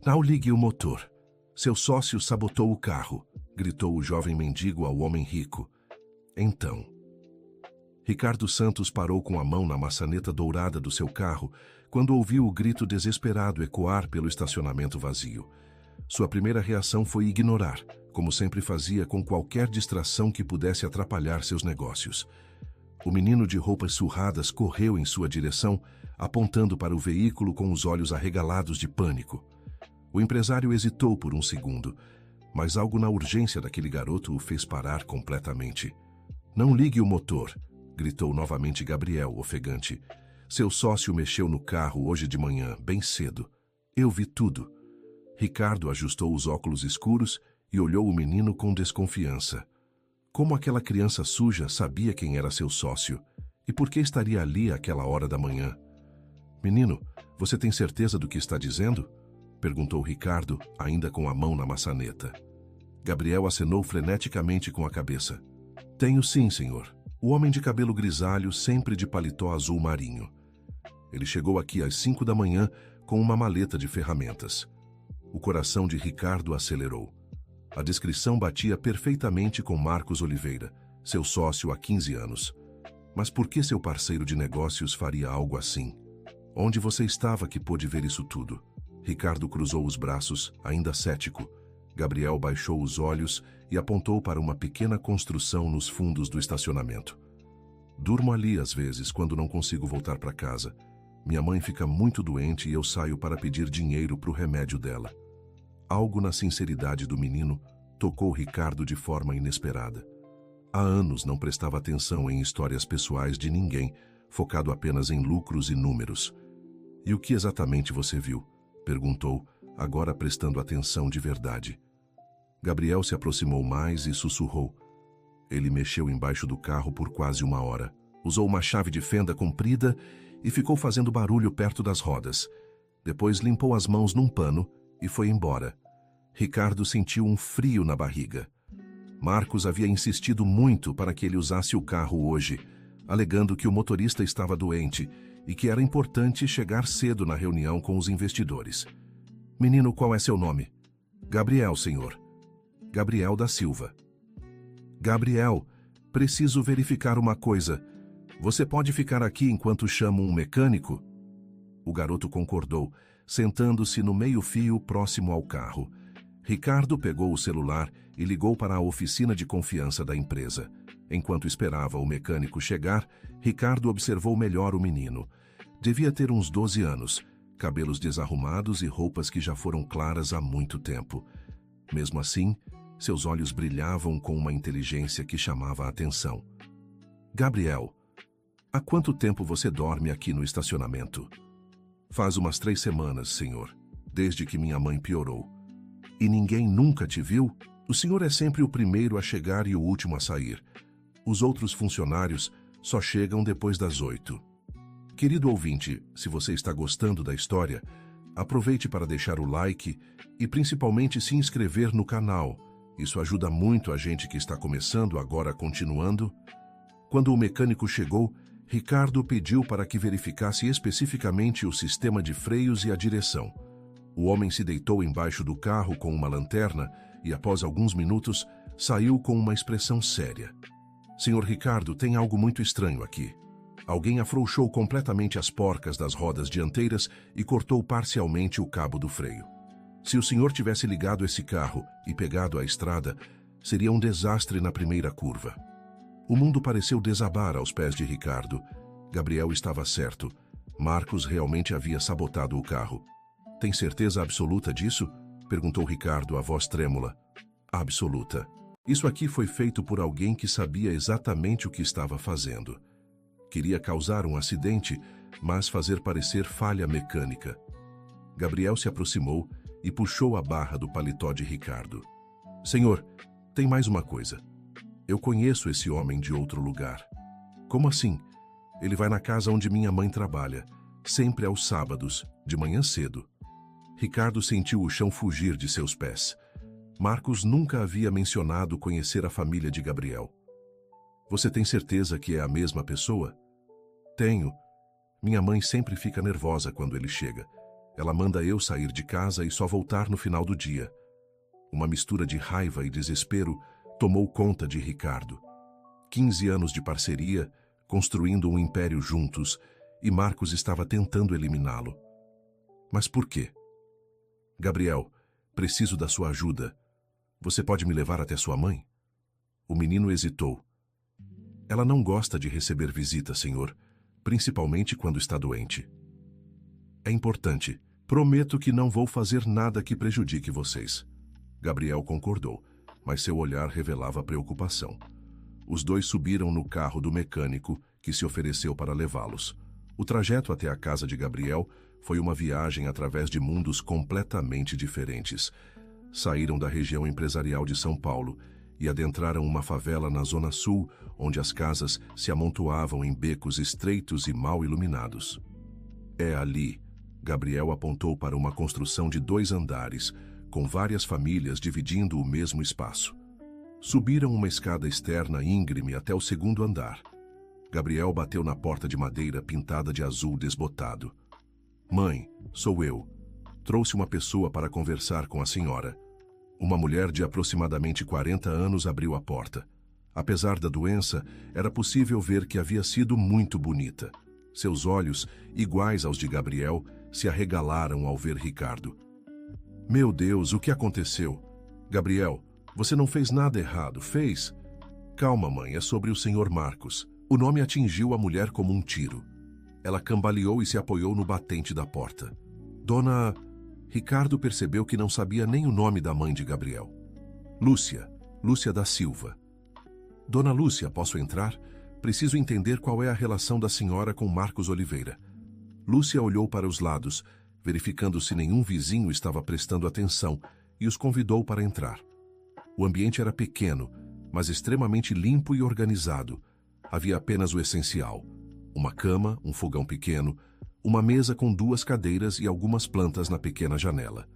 Não ligue o motor. Seu sócio sabotou o carro, gritou o jovem mendigo ao homem rico. Então, Ricardo Santos parou com a mão na maçaneta dourada do seu carro quando ouviu o grito desesperado ecoar pelo estacionamento vazio. Sua primeira reação foi ignorar, como sempre fazia com qualquer distração que pudesse atrapalhar seus negócios. O menino de roupas surradas correu em sua direção, apontando para o veículo com os olhos arregalados de pânico. O empresário hesitou por um segundo, mas algo na urgência daquele garoto o fez parar completamente. Não ligue o motor, gritou novamente Gabriel, ofegante. Seu sócio mexeu no carro hoje de manhã, bem cedo. Eu vi tudo. Ricardo ajustou os óculos escuros e olhou o menino com desconfiança. Como aquela criança suja sabia quem era seu sócio e por que estaria ali àquela hora da manhã? Menino, você tem certeza do que está dizendo? Perguntou Ricardo, ainda com a mão na maçaneta. Gabriel acenou freneticamente com a cabeça. Tenho sim, senhor. O homem de cabelo grisalho, sempre de paletó azul marinho. Ele chegou aqui às 5 da manhã com uma maleta de ferramentas. O coração de Ricardo acelerou. A descrição batia perfeitamente com Marcos Oliveira, seu sócio há 15 anos. Mas por que seu parceiro de negócios faria algo assim? Onde você estava que pôde ver isso tudo? Ricardo cruzou os braços, ainda cético. Gabriel baixou os olhos e apontou para uma pequena construção nos fundos do estacionamento. Durmo ali às vezes quando não consigo voltar para casa. Minha mãe fica muito doente e eu saio para pedir dinheiro para o remédio dela. Algo na sinceridade do menino tocou Ricardo de forma inesperada. Há anos não prestava atenção em histórias pessoais de ninguém, focado apenas em lucros e números. E o que exatamente você viu? Perguntou, agora prestando atenção de verdade. Gabriel se aproximou mais e sussurrou. Ele mexeu embaixo do carro por quase 1 hora. Usou uma chave de fenda comprida e ficou fazendo barulho perto das rodas. Depois limpou as mãos num pano e foi embora. Ricardo sentiu um frio na barriga. Marcos havia insistido muito para que ele usasse o carro hoje, alegando que o motorista estava doente e que era importante chegar cedo na reunião com os investidores. Menino, qual é seu nome? Gabriel, senhor. Gabriel da Silva. Gabriel, preciso verificar uma coisa. Você pode ficar aqui enquanto chamo um mecânico? O garoto concordou, sentando-se no meio-fio próximo ao carro. Ricardo pegou o celular e ligou para a oficina de confiança da empresa. Enquanto esperava o mecânico chegar, Ricardo observou melhor o menino. Devia ter uns 12 anos, cabelos desarrumados e roupas que já foram claras há muito tempo. Mesmo assim, seus olhos brilhavam com uma inteligência que chamava a atenção. Gabriel, há quanto tempo você dorme aqui no estacionamento? Faz umas 3 semanas, senhor, desde que minha mãe piorou. E ninguém nunca te viu? O senhor é sempre o primeiro a chegar e o último a sair. Os outros funcionários só chegam depois das 8. Querido ouvinte, se você está gostando da história, aproveite para deixar o like e principalmente se inscrever no canal. Isso ajuda muito a gente que está começando agora continuando. Quando o mecânico chegou, Ricardo pediu para que verificasse especificamente o sistema de freios e a direção. O homem se deitou embaixo do carro com uma lanterna e, após alguns minutos, saiu com uma expressão séria. Senhor Ricardo, tem algo muito estranho aqui. Alguém afrouxou completamente as porcas das rodas dianteiras e cortou parcialmente o cabo do freio. Se o senhor tivesse ligado esse carro e pegado a estrada, seria um desastre na primeira curva. O mundo pareceu desabar aos pés de Ricardo. Gabriel estava certo. Marcos realmente havia sabotado o carro. Tem certeza absoluta disso? Perguntou Ricardo, a voz trêmula. Absoluta. Isso aqui foi feito por alguém que sabia exatamente o que estava fazendo. Queria causar um acidente, mas fazer parecer falha mecânica. Gabriel se aproximou e puxou a barra do paletó de Ricardo. Senhor, tem mais uma coisa. Eu conheço esse homem de outro lugar. Como assim? Ele vai na casa onde minha mãe trabalha, sempre aos sábados, de manhã cedo. Ricardo sentiu o chão fugir de seus pés. Marcos nunca havia mencionado conhecer a família de Gabriel. Você tem certeza que é a mesma pessoa? Tenho. Minha mãe sempre fica nervosa quando ele chega. Ela manda eu sair de casa e só voltar no final do dia. Uma mistura de raiva e desespero tomou conta de Ricardo. 15 anos de parceria, construindo um império juntos, e Marcos estava tentando eliminá-lo. Mas por quê? Gabriel, preciso da sua ajuda. Você pode me levar até sua mãe? O menino hesitou. Ela não gosta de receber visitas, senhor, principalmente quando está doente. É importante. Prometo que não vou fazer nada que prejudique vocês. Gabriel concordou, mas seu olhar revelava preocupação. Os dois subiram no carro do mecânico, que se ofereceu para levá-los. O trajeto até a casa de Gabriel foi uma viagem através de mundos completamente diferentes. Saíram da região empresarial de São Paulo e adentraram uma favela na Zona Sul, onde as casas se amontoavam em becos estreitos e mal iluminados. É ali. Gabriel apontou para uma construção de 2 andares, com várias famílias dividindo o mesmo espaço. Subiram uma escada externa íngreme até o 2º andar. Gabriel bateu na porta de madeira pintada de azul desbotado. Mãe, sou eu. Trouxe uma pessoa para conversar com a senhora. Uma mulher de aproximadamente 40 anos abriu a porta. Apesar da doença, era possível ver que havia sido muito bonita. Seus olhos, iguais aos de Gabriel, se arregalaram ao ver Ricardo. Meu Deus, o que aconteceu? Gabriel, você não fez nada errado, fez? Calma, mãe, é sobre o Sr. Marcos. O nome atingiu a mulher como um tiro. Ela cambaleou e se apoiou no batente da porta. Dona... Ricardo percebeu que não sabia nem o nome da mãe de Gabriel. Lúcia da Silva. Dona Lúcia, posso entrar? Preciso entender qual é a relação da senhora com Marcos Oliveira. Lúcia olhou para os lados, verificando se nenhum vizinho estava prestando atenção, e os convidou para entrar. O ambiente era pequeno, mas extremamente limpo e organizado. Havia apenas o essencial: uma cama, um fogão pequeno, uma mesa com 2 cadeiras e algumas plantas na pequena janela.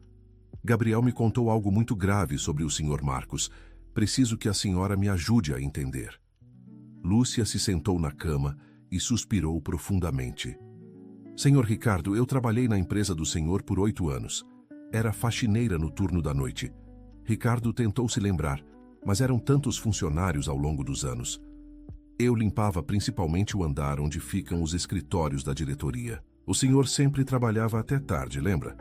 Gabriel me contou algo muito grave sobre o Sr. Marcos. Preciso que a senhora me ajude a entender. Lúcia se sentou na cama e suspirou profundamente. Senhor Ricardo, eu trabalhei na empresa do senhor por 8 anos. Era faxineira no turno da noite. Ricardo tentou se lembrar, mas eram tantos funcionários ao longo dos anos. Eu limpava principalmente o andar onde ficam os escritórios da diretoria. O senhor sempre trabalhava até tarde, lembra?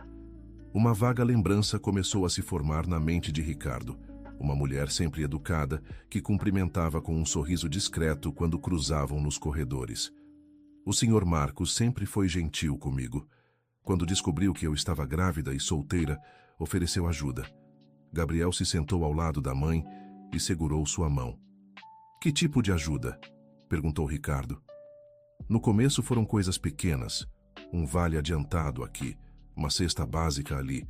Uma vaga lembrança começou a se formar na mente de Ricardo. Uma mulher sempre educada, que cumprimentava com um sorriso discreto quando cruzavam nos corredores. O Sr. Marcos sempre foi gentil comigo. Quando descobriu que eu estava grávida e solteira, ofereceu ajuda. Gabriel se sentou ao lado da mãe e segurou sua mão. Que tipo de ajuda? Perguntou Ricardo. No começo foram coisas pequenas. Um vale adiantado aqui, uma cesta básica ali.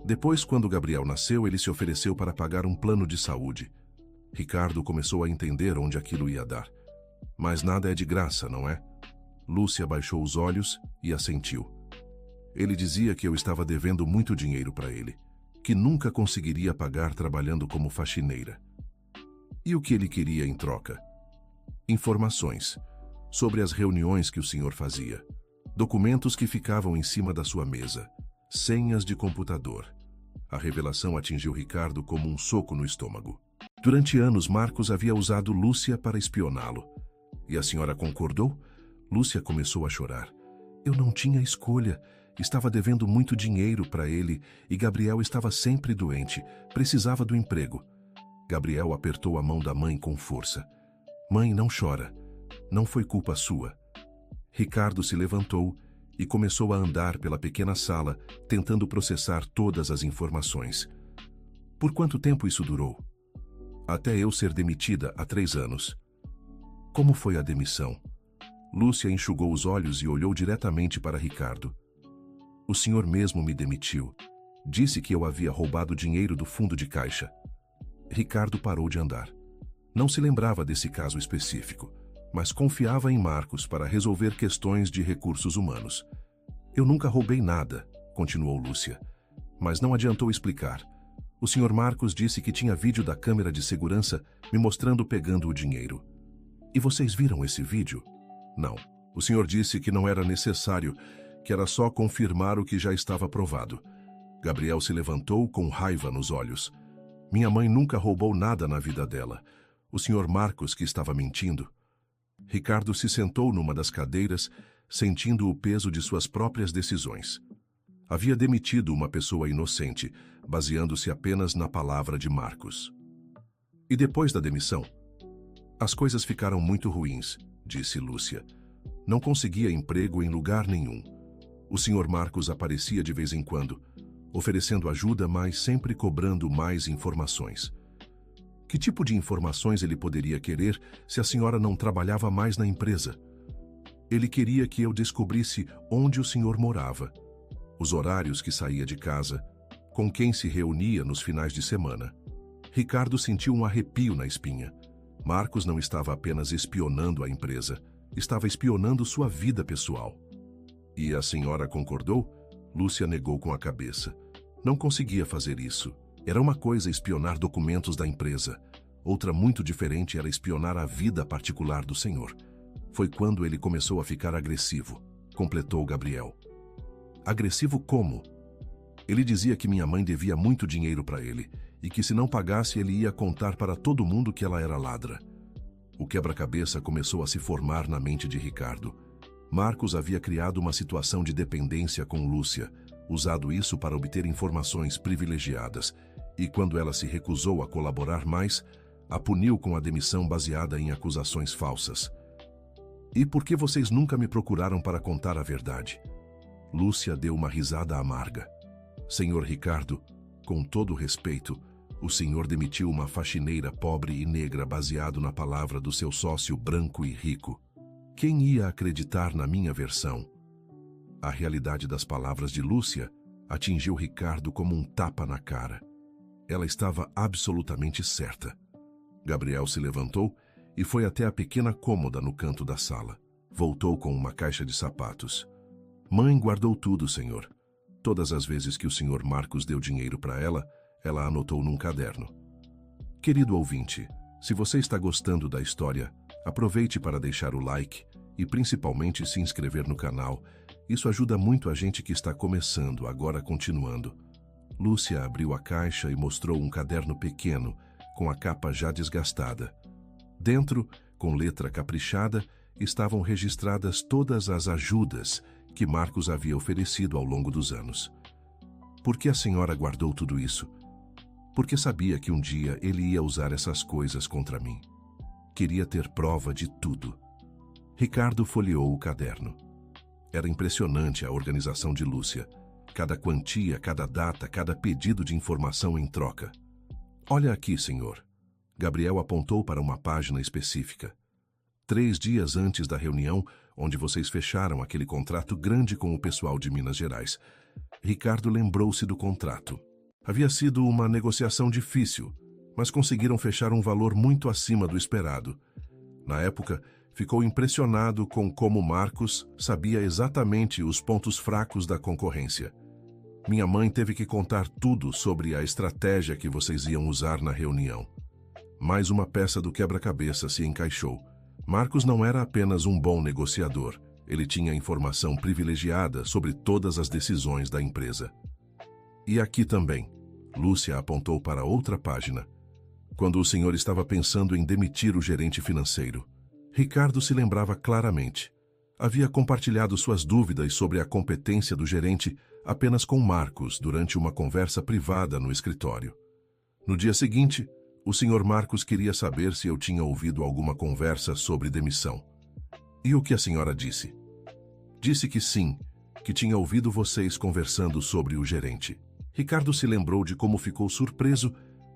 Depois, quando Gabriel nasceu, ele se ofereceu para pagar um plano de saúde. Ricardo começou a entender onde aquilo ia dar. Mas nada é de graça, não é? Lúcia baixou os olhos e assentiu. Ele dizia que eu estava devendo muito dinheiro para ele, que nunca conseguiria pagar trabalhando como faxineira. E o que ele queria em troca? Informações sobre as reuniões que o senhor fazia, documentos que ficavam em cima da sua mesa, senhas de computador. A revelação atingiu Ricardo como um soco no estômago. Durante anos, Marcos havia usado Lúcia para espioná-lo. E a senhora concordou? Lúcia começou a chorar. Eu não tinha escolha. Estava devendo muito dinheiro para ele e Gabriel estava sempre doente. Precisava do emprego. Gabriel apertou a mão da mãe com força. Mãe, não chora. Não foi culpa sua. Ricardo se levantou e começou a andar pela pequena sala, tentando processar todas as informações. Por quanto tempo isso durou? Até eu ser demitida há 3 anos. Como foi a demissão? Lúcia enxugou os olhos e olhou diretamente para Ricardo. O senhor mesmo me demitiu. Disse que eu havia roubado dinheiro do fundo de caixa. Ricardo parou de andar. Não se lembrava desse caso específico, mas confiava em Marcos para resolver questões de recursos humanos. Eu nunca roubei nada, continuou Lúcia, mas não adiantou explicar. O senhor Marcos disse que tinha vídeo da câmera de segurança me mostrando pegando o dinheiro. E vocês viram esse vídeo? Não. O senhor disse que não era necessário, que era só confirmar o que já estava provado. Gabriel se levantou com raiva nos olhos. Minha mãe nunca roubou nada na vida dela. O Sr. Marcos que estava mentindo. Ricardo se sentou numa das cadeiras, sentindo o peso de suas próprias decisões. Havia demitido uma pessoa inocente, baseando-se apenas na palavra de Marcos. E depois da demissão? As coisas ficaram muito ruins, disse Lúcia. Não conseguia emprego em lugar nenhum. O Sr. Marcos aparecia de vez em quando, oferecendo ajuda, mas sempre cobrando mais informações. Que tipo de informações ele poderia querer se a senhora não trabalhava mais na empresa? Ele queria que eu descobrisse onde o senhor morava, os horários que saía de casa, com quem se reunia nos finais de semana. Ricardo sentiu um arrepio na espinha. Marcos não estava apenas espionando a empresa, estava espionando sua vida pessoal. E a senhora concordou? Lúcia negou com a cabeça. Não conseguia fazer isso. Era uma coisa espionar documentos da empresa. Outra muito diferente era espionar a vida particular do senhor. Foi quando ele começou a ficar agressivo, completou Gabriel. Agressivo como? Ele dizia que minha mãe devia muito dinheiro para ele e que se não pagasse ele ia contar para todo mundo que ela era ladra. O quebra-cabeça começou a se formar na mente de Ricardo. Marcos havia criado uma situação de dependência com Lúcia, usado isso para obter informações privilegiadas, e quando ela se recusou a colaborar mais, a puniu com a demissão baseada em acusações falsas. E por que vocês nunca me procuraram para contar a verdade? Lúcia deu uma risada amarga. Senhor Ricardo, com todo respeito, o senhor demitiu uma faxineira pobre e negra baseado na palavra do seu sócio branco e rico. Quem ia acreditar na minha versão? A realidade das palavras de Lúcia atingiu Ricardo como um tapa na cara. Ela estava absolutamente certa. Gabriel se levantou e foi até a pequena cômoda no canto da sala. Voltou com uma caixa de sapatos. Mãe guardou tudo, senhor. Todas as vezes que o senhor Marcos deu dinheiro para ela, ela anotou num caderno. Querido ouvinte, se você está gostando da história, aproveite para deixar o like e principalmente se inscrever no canal. Isso ajuda muito a gente que está começando, agora continuando. Lúcia abriu a caixa e mostrou um caderno pequeno, com a capa já desgastada. Dentro, com letra caprichada, estavam registradas todas as ajudas que Marcos havia oferecido ao longo dos anos. Por que a senhora guardou tudo isso? Porque sabia que um dia ele ia usar essas coisas contra mim. Queria ter prova de tudo. Ricardo folheou o caderno. Era impressionante a organização de Lúcia. Cada quantia, cada data, cada pedido de informação em troca. Olha aqui, senhor. Gabriel apontou para uma página específica. 3 dias antes da reunião, onde vocês fecharam aquele contrato grande com o pessoal de Minas Gerais, Ricardo lembrou-se do contrato. Havia sido uma negociação difícil, mas conseguiram fechar um valor muito acima do esperado. Na época, ficou impressionado com como Marcos sabia exatamente os pontos fracos da concorrência. Minha mãe teve que contar tudo sobre a estratégia que vocês iam usar na reunião. Mais uma peça do quebra-cabeça se encaixou. Marcos não era apenas um bom negociador, ele tinha informação privilegiada sobre todas as decisões da empresa. E aqui também, Lúcia apontou para outra página. Quando o senhor estava pensando em demitir o gerente financeiro, Ricardo se lembrava claramente. Havia compartilhado suas dúvidas sobre a competência do gerente apenas com Marcos durante uma conversa privada no escritório. No dia seguinte, o senhor Marcos queria saber se eu tinha ouvido alguma conversa sobre demissão. E o que a senhora disse? Disse que sim, que tinha ouvido vocês conversando sobre o gerente. Ricardo se lembrou de como ficou surpreso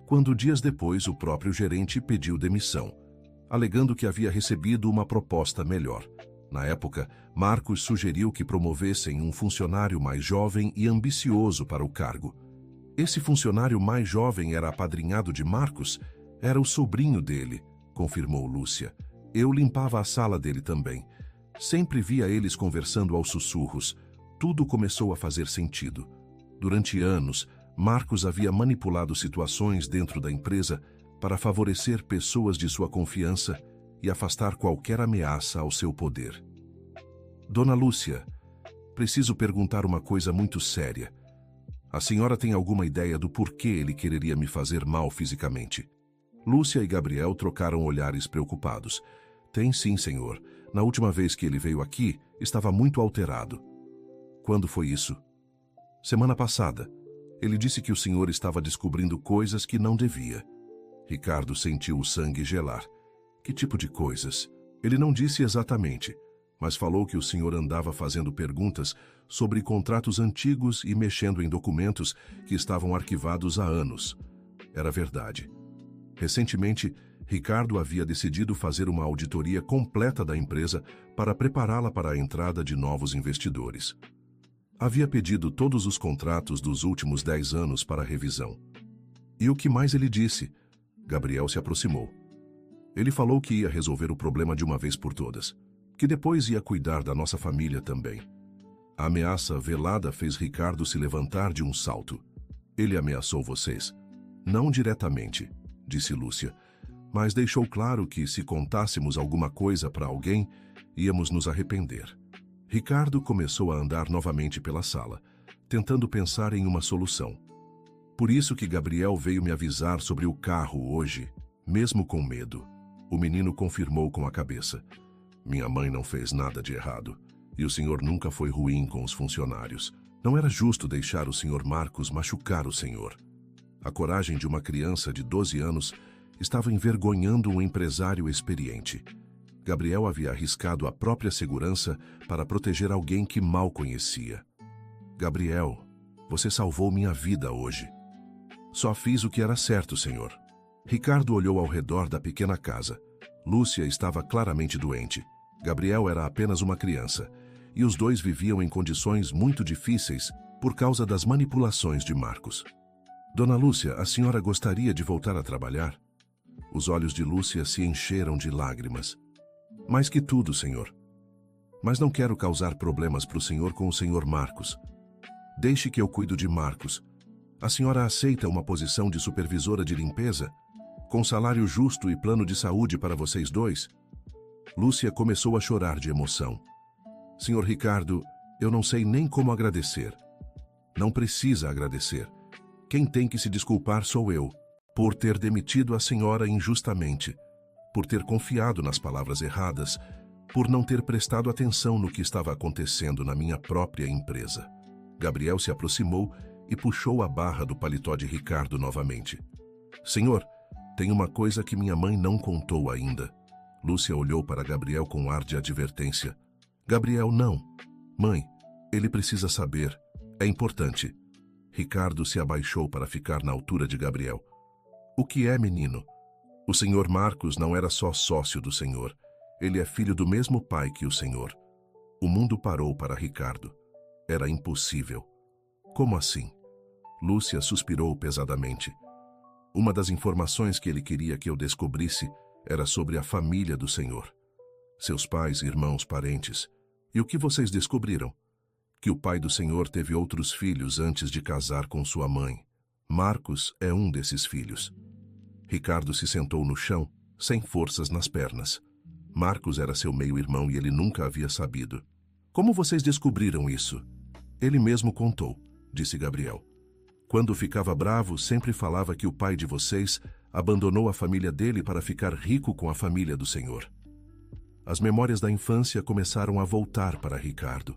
quando dias depois o próprio gerente pediu demissão, alegando que havia recebido uma proposta melhor. Na época, Marcos sugeriu que promovessem um funcionário mais jovem e ambicioso para o cargo. Esse funcionário mais jovem era apadrinhado de Marcos? Era o sobrinho dele, confirmou Lúcia. Eu limpava a sala dele também. Sempre via eles conversando aos sussurros. Tudo começou a fazer sentido. Durante anos, Marcos havia manipulado situações dentro da empresa para favorecer pessoas de sua confiança e afastar qualquer ameaça ao seu poder. Dona Lúcia, Preciso perguntar uma coisa muito séria. A senhora tem alguma ideia do porquê ele quereria me fazer mal fisicamente? Lúcia e Gabriel trocaram olhares preocupados. Tem sim, senhor. Na última vez que ele veio aqui, estava muito alterado. Quando foi isso? Semana passada. Ele disse que o senhor estava descobrindo coisas que não devia. Ricardo sentiu o sangue gelar. Que tipo de coisas? Ele não disse exatamente, mas falou que o senhor andava fazendo perguntas sobre contratos antigos e mexendo em documentos que estavam arquivados há anos. Era verdade. Recentemente, Ricardo havia decidido fazer uma auditoria completa da empresa para prepará-la para a entrada de novos investidores. Havia pedido todos os contratos dos últimos 10 anos para revisão. E o que mais ele disse? Gabriel se aproximou. Ele falou que ia resolver o problema de uma vez por todas, que depois ia cuidar da nossa família também. A ameaça velada fez Ricardo se levantar de um salto. Ele ameaçou vocês? Não diretamente, disse Lúcia, mas deixou claro que se contássemos alguma coisa para alguém, íamos nos arrepender. Ricardo começou a andar novamente pela sala, tentando pensar em uma solução. Por isso que Gabriel veio me avisar sobre o carro hoje, mesmo com medo. O menino confirmou com a cabeça. Minha mãe não fez nada de errado, e o senhor nunca foi ruim com os funcionários. Não era justo deixar o senhor Marcos machucar o senhor. A coragem de uma criança de 12 anos estava envergonhando um empresário experiente. Gabriel havia arriscado a própria segurança para proteger alguém que mal conhecia. Gabriel, você salvou minha vida hoje. Só fiz o que era certo, senhor. Ricardo olhou ao redor da pequena casa. Lúcia estava claramente doente. Gabriel era apenas uma criança, e os dois viviam em condições muito difíceis por causa das manipulações de Marcos. Dona Lúcia, a senhora gostaria de voltar a trabalhar? Os olhos de Lúcia se encheram de lágrimas. Mais que tudo, senhor. Mas não quero causar problemas para o senhor com o senhor Marcos. Deixe que eu cuido de Marcos. A senhora aceita uma posição de supervisora de limpeza? Com salário justo e plano de saúde para vocês dois? Lúcia começou a chorar de emoção. Senhor Ricardo, eu não sei nem como agradecer. Não precisa agradecer. Quem tem que se desculpar sou eu, por ter demitido a senhora injustamente, por ter confiado nas palavras erradas, por não ter prestado atenção no que estava acontecendo na minha própria empresa. Gabriel se aproximou e puxou a barra do paletó de Ricardo novamente. Senhor, tem uma coisa que minha mãe não contou ainda. Lúcia olhou para Gabriel com ar de advertência. Gabriel, não. Mãe, ele precisa saber. É importante. Ricardo se abaixou para ficar na altura de Gabriel. O que é, menino? O senhor Marcos não era só sócio do senhor. Ele é filho do mesmo pai que o senhor. O mundo parou para Ricardo. Era impossível. Como assim? Lúcia suspirou pesadamente. Uma das informações que ele queria que eu descobrisse era sobre a família do senhor. Seus pais, irmãos, parentes. E o que vocês descobriram? Que o pai do senhor teve outros filhos antes de casar com sua mãe. Marcos é um desses filhos. Ricardo se sentou no chão, sem forças nas pernas. Marcos era seu meio-irmão e ele nunca havia sabido. Como vocês descobriram isso? Ele mesmo contou, disse Gabriel. Quando ficava bravo, sempre falava que o pai de vocês abandonou a família dele para ficar rico com a família do senhor. As memórias da infância começaram a voltar para Ricardo.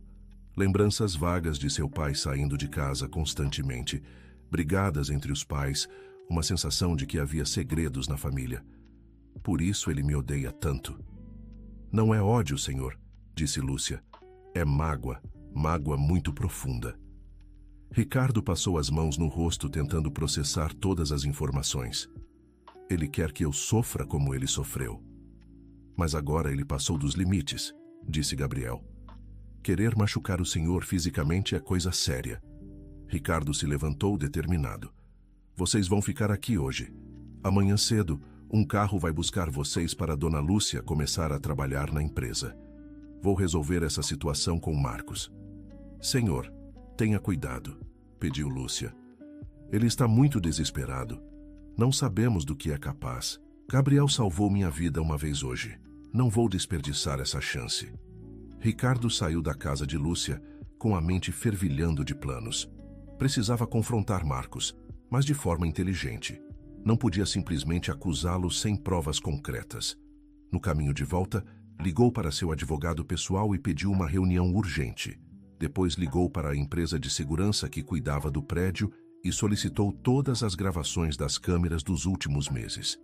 Lembranças vagas de seu pai saindo de casa constantemente, brigadas entre os pais, uma sensação de que havia segredos na família. Por isso ele me odeia tanto. Não é ódio, senhor, disse Lúcia. É mágoa, mágoa muito profunda. Ricardo passou as mãos no rosto tentando processar todas as informações. Ele quer que eu sofra como ele sofreu. Mas agora ele passou dos limites, disse Gabriel. Querer machucar o senhor fisicamente é coisa séria. Ricardo se levantou determinado. Vocês vão ficar aqui hoje. Amanhã cedo, um carro vai buscar vocês para Dona Lúcia começar a trabalhar na empresa. Vou resolver essa situação com Marcos. Senhor, tenha cuidado, pediu Lúcia. Ele está muito desesperado. Não sabemos do que é capaz. Gabriel salvou minha vida uma vez hoje. Não vou desperdiçar essa chance. Ricardo saiu da casa de Lúcia, com a mente fervilhando de planos. Precisava confrontar Marcos, mas de forma inteligente. Não podia simplesmente acusá-lo sem provas concretas. No caminho de volta, ligou para seu advogado pessoal e pediu uma reunião urgente. Depois ligou para a empresa de segurança que cuidava do prédio e solicitou todas as gravações das câmeras dos últimos meses.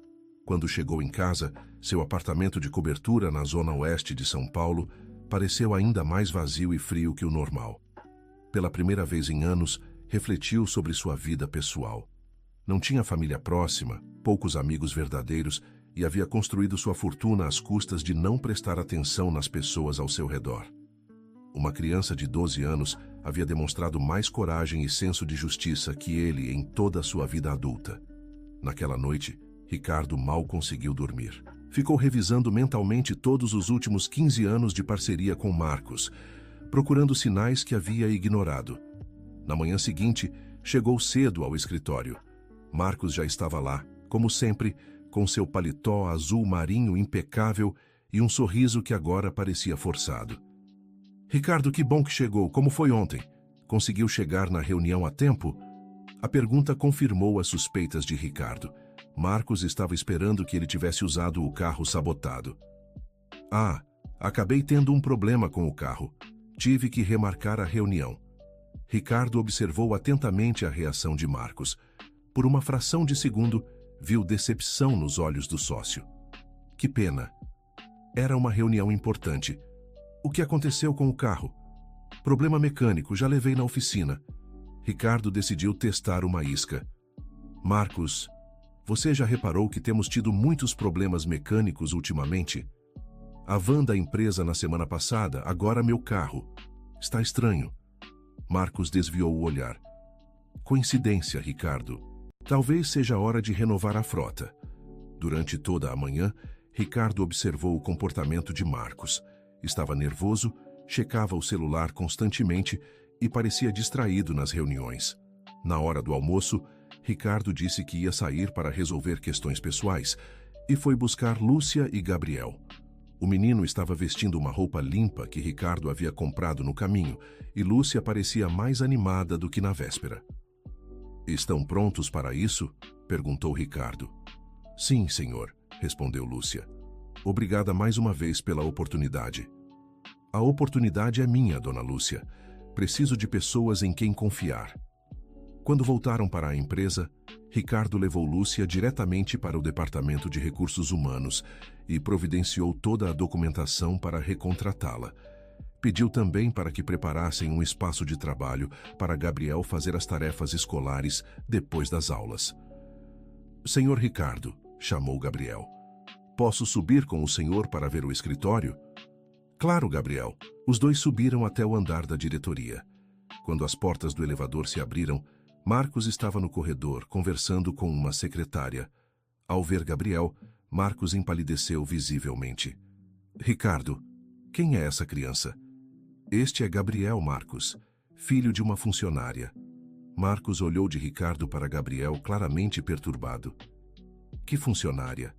Quando chegou em casa, seu apartamento de cobertura na zona oeste de São Paulo pareceu ainda mais vazio e frio que o normal. Pela primeira vez em anos, refletiu sobre sua vida pessoal. Não tinha família próxima, poucos amigos verdadeiros e havia construído sua fortuna às custas de não prestar atenção nas pessoas ao seu redor. Uma criança de 12 anos havia demonstrado mais coragem e senso de justiça que ele em toda a sua vida adulta. Naquela noite, Ricardo mal conseguiu dormir. Ficou revisando mentalmente todos os últimos 15 anos de parceria com Marcos, procurando sinais que havia ignorado. Na manhã seguinte, chegou cedo ao escritório. Marcos já estava lá, como sempre, com seu paletó azul marinho impecável e um sorriso que agora parecia forçado. Ricardo, que bom que chegou. Como foi ontem? Conseguiu chegar na reunião a tempo? A pergunta confirmou as suspeitas de Ricardo. Marcos estava esperando que ele tivesse usado o carro sabotado. Ah, acabei tendo um problema com o carro. Tive que remarcar a reunião. Ricardo observou atentamente a reação de Marcos. Por uma fração de segundo, viu decepção nos olhos do sócio. Que pena. Era uma reunião importante. O que aconteceu com o carro? Problema mecânico, já levei na oficina. Ricardo decidiu testar uma isca. Marcos, você já reparou que temos tido muitos problemas mecânicos ultimamente? A van da empresa na semana passada, agora meu carro. Está estranho. Marcos desviou o olhar. Coincidência, Ricardo. Talvez seja a hora de renovar a frota. Durante toda a manhã, Ricardo observou o comportamento de Marcos. Estava nervoso, checava o celular constantemente e parecia distraído nas reuniões. Na hora do almoço, Ricardo disse que ia sair para resolver questões pessoais e foi buscar Lúcia e Gabriel. O menino estava vestindo uma roupa limpa que Ricardo havia comprado no caminho e Lúcia parecia mais animada do que na véspera. Estão prontos para isso? Perguntou Ricardo. Sim, senhor, respondeu Lúcia. Obrigada mais uma vez pela oportunidade. A oportunidade é minha, dona Lúcia. Preciso de pessoas em quem confiar. Quando voltaram para a empresa, Ricardo levou Lúcia diretamente para o Departamento de Recursos Humanos e providenciou toda a documentação para recontratá-la. Pediu também para que preparassem um espaço de trabalho para Gabriel fazer as tarefas escolares depois das aulas. Senhor Ricardo, chamou Gabriel. Posso subir com o senhor para ver o escritório? Claro, Gabriel. Os dois subiram até o andar da diretoria. Quando as portas do elevador se abriram, Marcos estava no corredor, conversando com uma secretária. Ao ver Gabriel, Marcos empalideceu visivelmente. Ricardo, quem é essa criança? Este é Gabriel, Marcos, filho de uma funcionária. Marcos olhou de Ricardo para Gabriel, claramente perturbado. Que funcionária?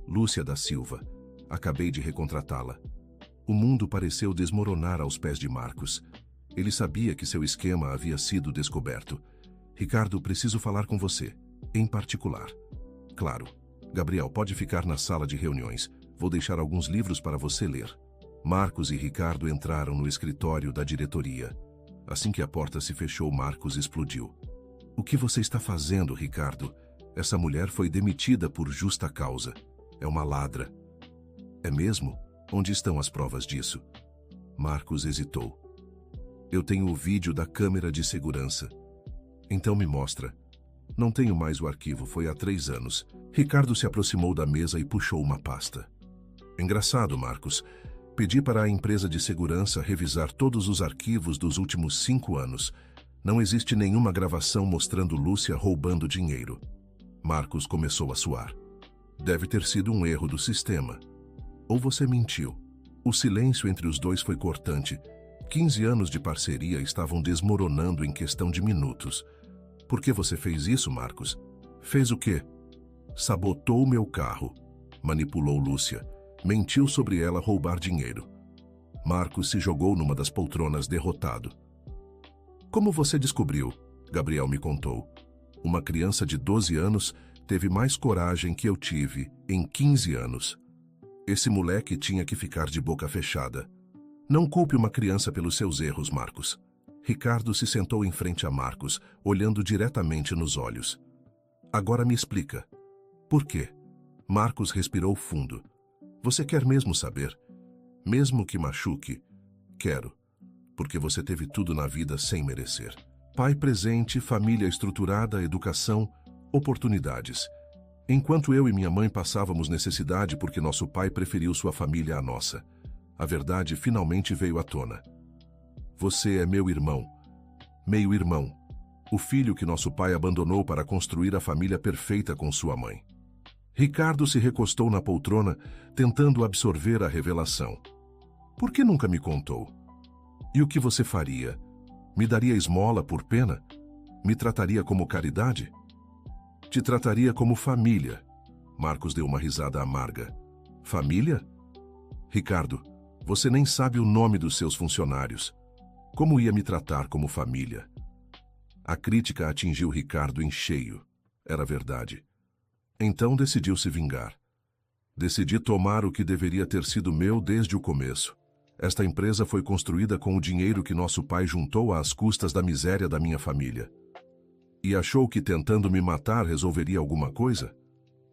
Lúcia da Silva. Acabei de recontratá-la. O mundo pareceu desmoronar aos pés de Marcos. Ele sabia que seu esquema havia sido descoberto. Ricardo, preciso falar com você, em particular. Claro. Gabriel, pode ficar na sala de reuniões. Vou deixar alguns livros para você ler. Marcos e Ricardo entraram no escritório da diretoria. Assim que a porta se fechou, Marcos explodiu. O que você está fazendo, Ricardo? Essa mulher foi demitida por justa causa. É uma ladra. É mesmo? Onde estão as provas disso? Marcos hesitou. Eu tenho o vídeo da câmera de segurança. Então me mostra. Não tenho mais o arquivo, foi há 3 anos. Ricardo se aproximou da mesa e puxou uma pasta. Engraçado, Marcos. Pedi para a empresa de segurança revisar todos os arquivos dos últimos 5 anos. Não existe nenhuma gravação mostrando Lúcia roubando dinheiro. Marcos começou a suar. Deve ter sido um erro do sistema. Ou você mentiu. O silêncio entre os dois foi cortante. 15 anos de parceria estavam desmoronando em questão de minutos. Por que você fez isso, Marcos? Fez o quê? Sabotou meu carro. Manipulou Lúcia. Mentiu sobre ela roubar dinheiro. Marcos se jogou numa das poltronas derrotado. Como você descobriu? Gabriel me contou. Uma criança de 12 anos teve mais coragem que eu tive em 15 anos. Esse moleque tinha que ficar de boca fechada. Não culpe uma criança pelos seus erros, Marcos. Ricardo se sentou em frente a Marcos, olhando diretamente nos olhos. Agora me explica. Por quê? Marcos respirou fundo. Você quer mesmo saber? Mesmo que machuque? Quero. Porque você teve tudo na vida sem merecer. Pai presente, família estruturada, educação, oportunidades. Enquanto eu e minha mãe passávamos necessidade porque nosso pai preferiu sua família à nossa, a verdade finalmente veio à tona. Você é meu irmão, meio-irmão, o filho que nosso pai abandonou para construir a família perfeita com sua mãe. Ricardo se recostou na poltrona, tentando absorver a revelação. Por que nunca me contou? E o que você faria? Me daria esmola por pena? Me trataria como caridade? Te trataria como família. Marcos deu uma risada amarga. Família? Ricardo, você nem sabe o nome dos seus funcionários. Como ia me tratar como família? A crítica atingiu Ricardo em cheio. Era verdade. Então decidiu se vingar. Decidi tomar o que deveria ter sido meu desde o começo. Esta empresa foi construída com o dinheiro que nosso pai juntou às custas da miséria da minha família. E achou que tentando me matar resolveria alguma coisa?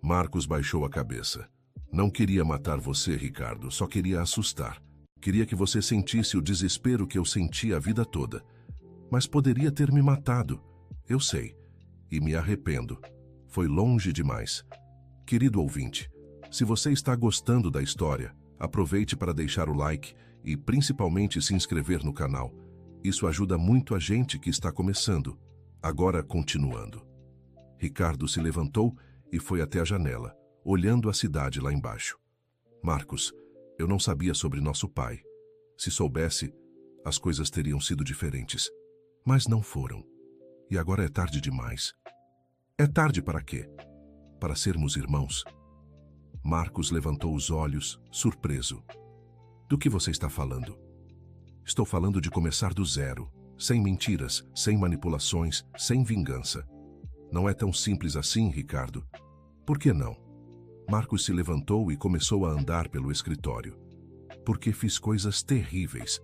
Marcos baixou a cabeça. Não queria matar você, Ricardo, só queria assustar. Queria que você sentisse o desespero que eu senti a vida toda. Mas poderia ter me matado. Eu sei. E me arrependo. Foi longe demais. Querido ouvinte, se você está gostando da história, aproveite para deixar o like e principalmente se inscrever no canal. Isso ajuda muito a gente que está começando. Agora, continuando. Ricardo se levantou e foi até a janela, olhando a cidade lá embaixo. Marcos, eu não sabia sobre nosso pai. Se soubesse, as coisas teriam sido diferentes. Mas não foram. E agora é tarde demais. É tarde para quê? Para sermos irmãos? Marcos levantou os olhos, surpreso. Do que você está falando? Estou falando de começar do zero, sem mentiras, sem manipulações, sem vingança. Não é tão simples assim, Ricardo. Por que não? Marcos se levantou e começou a andar pelo escritório. Porque fiz coisas terríveis.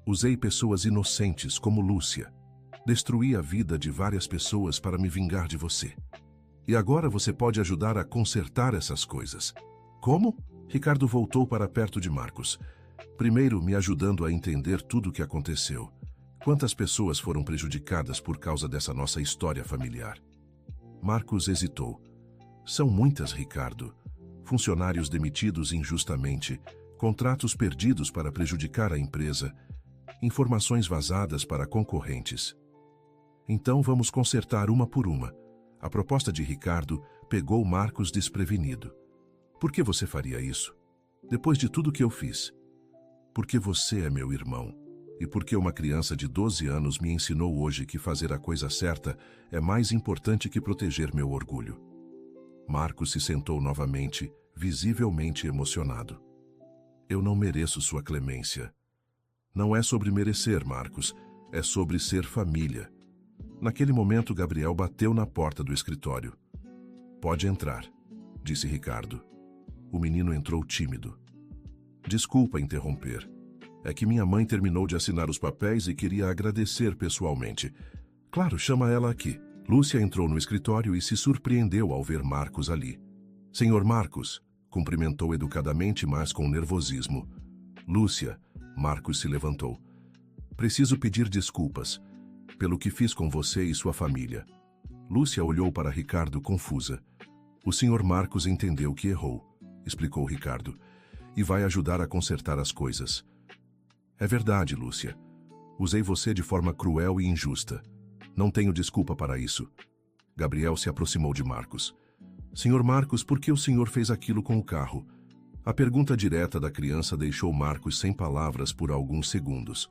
Usei pessoas inocentes como Lúcia. Destruí a vida de várias pessoas para me vingar de você. E agora você pode ajudar a consertar essas coisas. Como? Ricardo voltou para perto de Marcos. Primeiro, me ajudando a entender tudo o que aconteceu. Quantas pessoas foram prejudicadas por causa dessa nossa história familiar? Marcos hesitou. São muitas, Ricardo. Funcionários demitidos injustamente, contratos perdidos para prejudicar a empresa, informações vazadas para concorrentes. Então vamos consertar uma por uma. A proposta de Ricardo pegou Marcos desprevenido. Por que você faria isso? Depois de tudo que eu fiz. Porque você é meu irmão. E porque uma criança de 12 anos me ensinou hoje que fazer a coisa certa é mais importante que proteger meu orgulho. Marcos se sentou novamente, visivelmente emocionado. Eu não mereço sua clemência. Não é sobre merecer, Marcos. É sobre ser família. Naquele momento, Gabriel bateu na porta do escritório. Pode entrar, disse Ricardo. O menino entrou tímido. Desculpa interromper. É que minha mãe terminou de assinar os papéis e queria agradecer pessoalmente. Claro, chama ela aqui. Lúcia entrou no escritório e se surpreendeu ao ver Marcos ali. Senhor Marcos, cumprimentou educadamente, mas com nervosismo. Lúcia, Marcos se levantou. Preciso pedir desculpas pelo que fiz com você e sua família. Lúcia olhou para Ricardo confusa. O senhor Marcos entendeu que errou, explicou Ricardo, e vai ajudar a consertar as coisas. É verdade, Lúcia. Usei você de forma cruel e injusta. Não tenho desculpa para isso. Gabriel se aproximou de Marcos. Senhor Marcos, por que o senhor fez aquilo com o carro? A pergunta direta da criança deixou Marcos sem palavras por alguns segundos.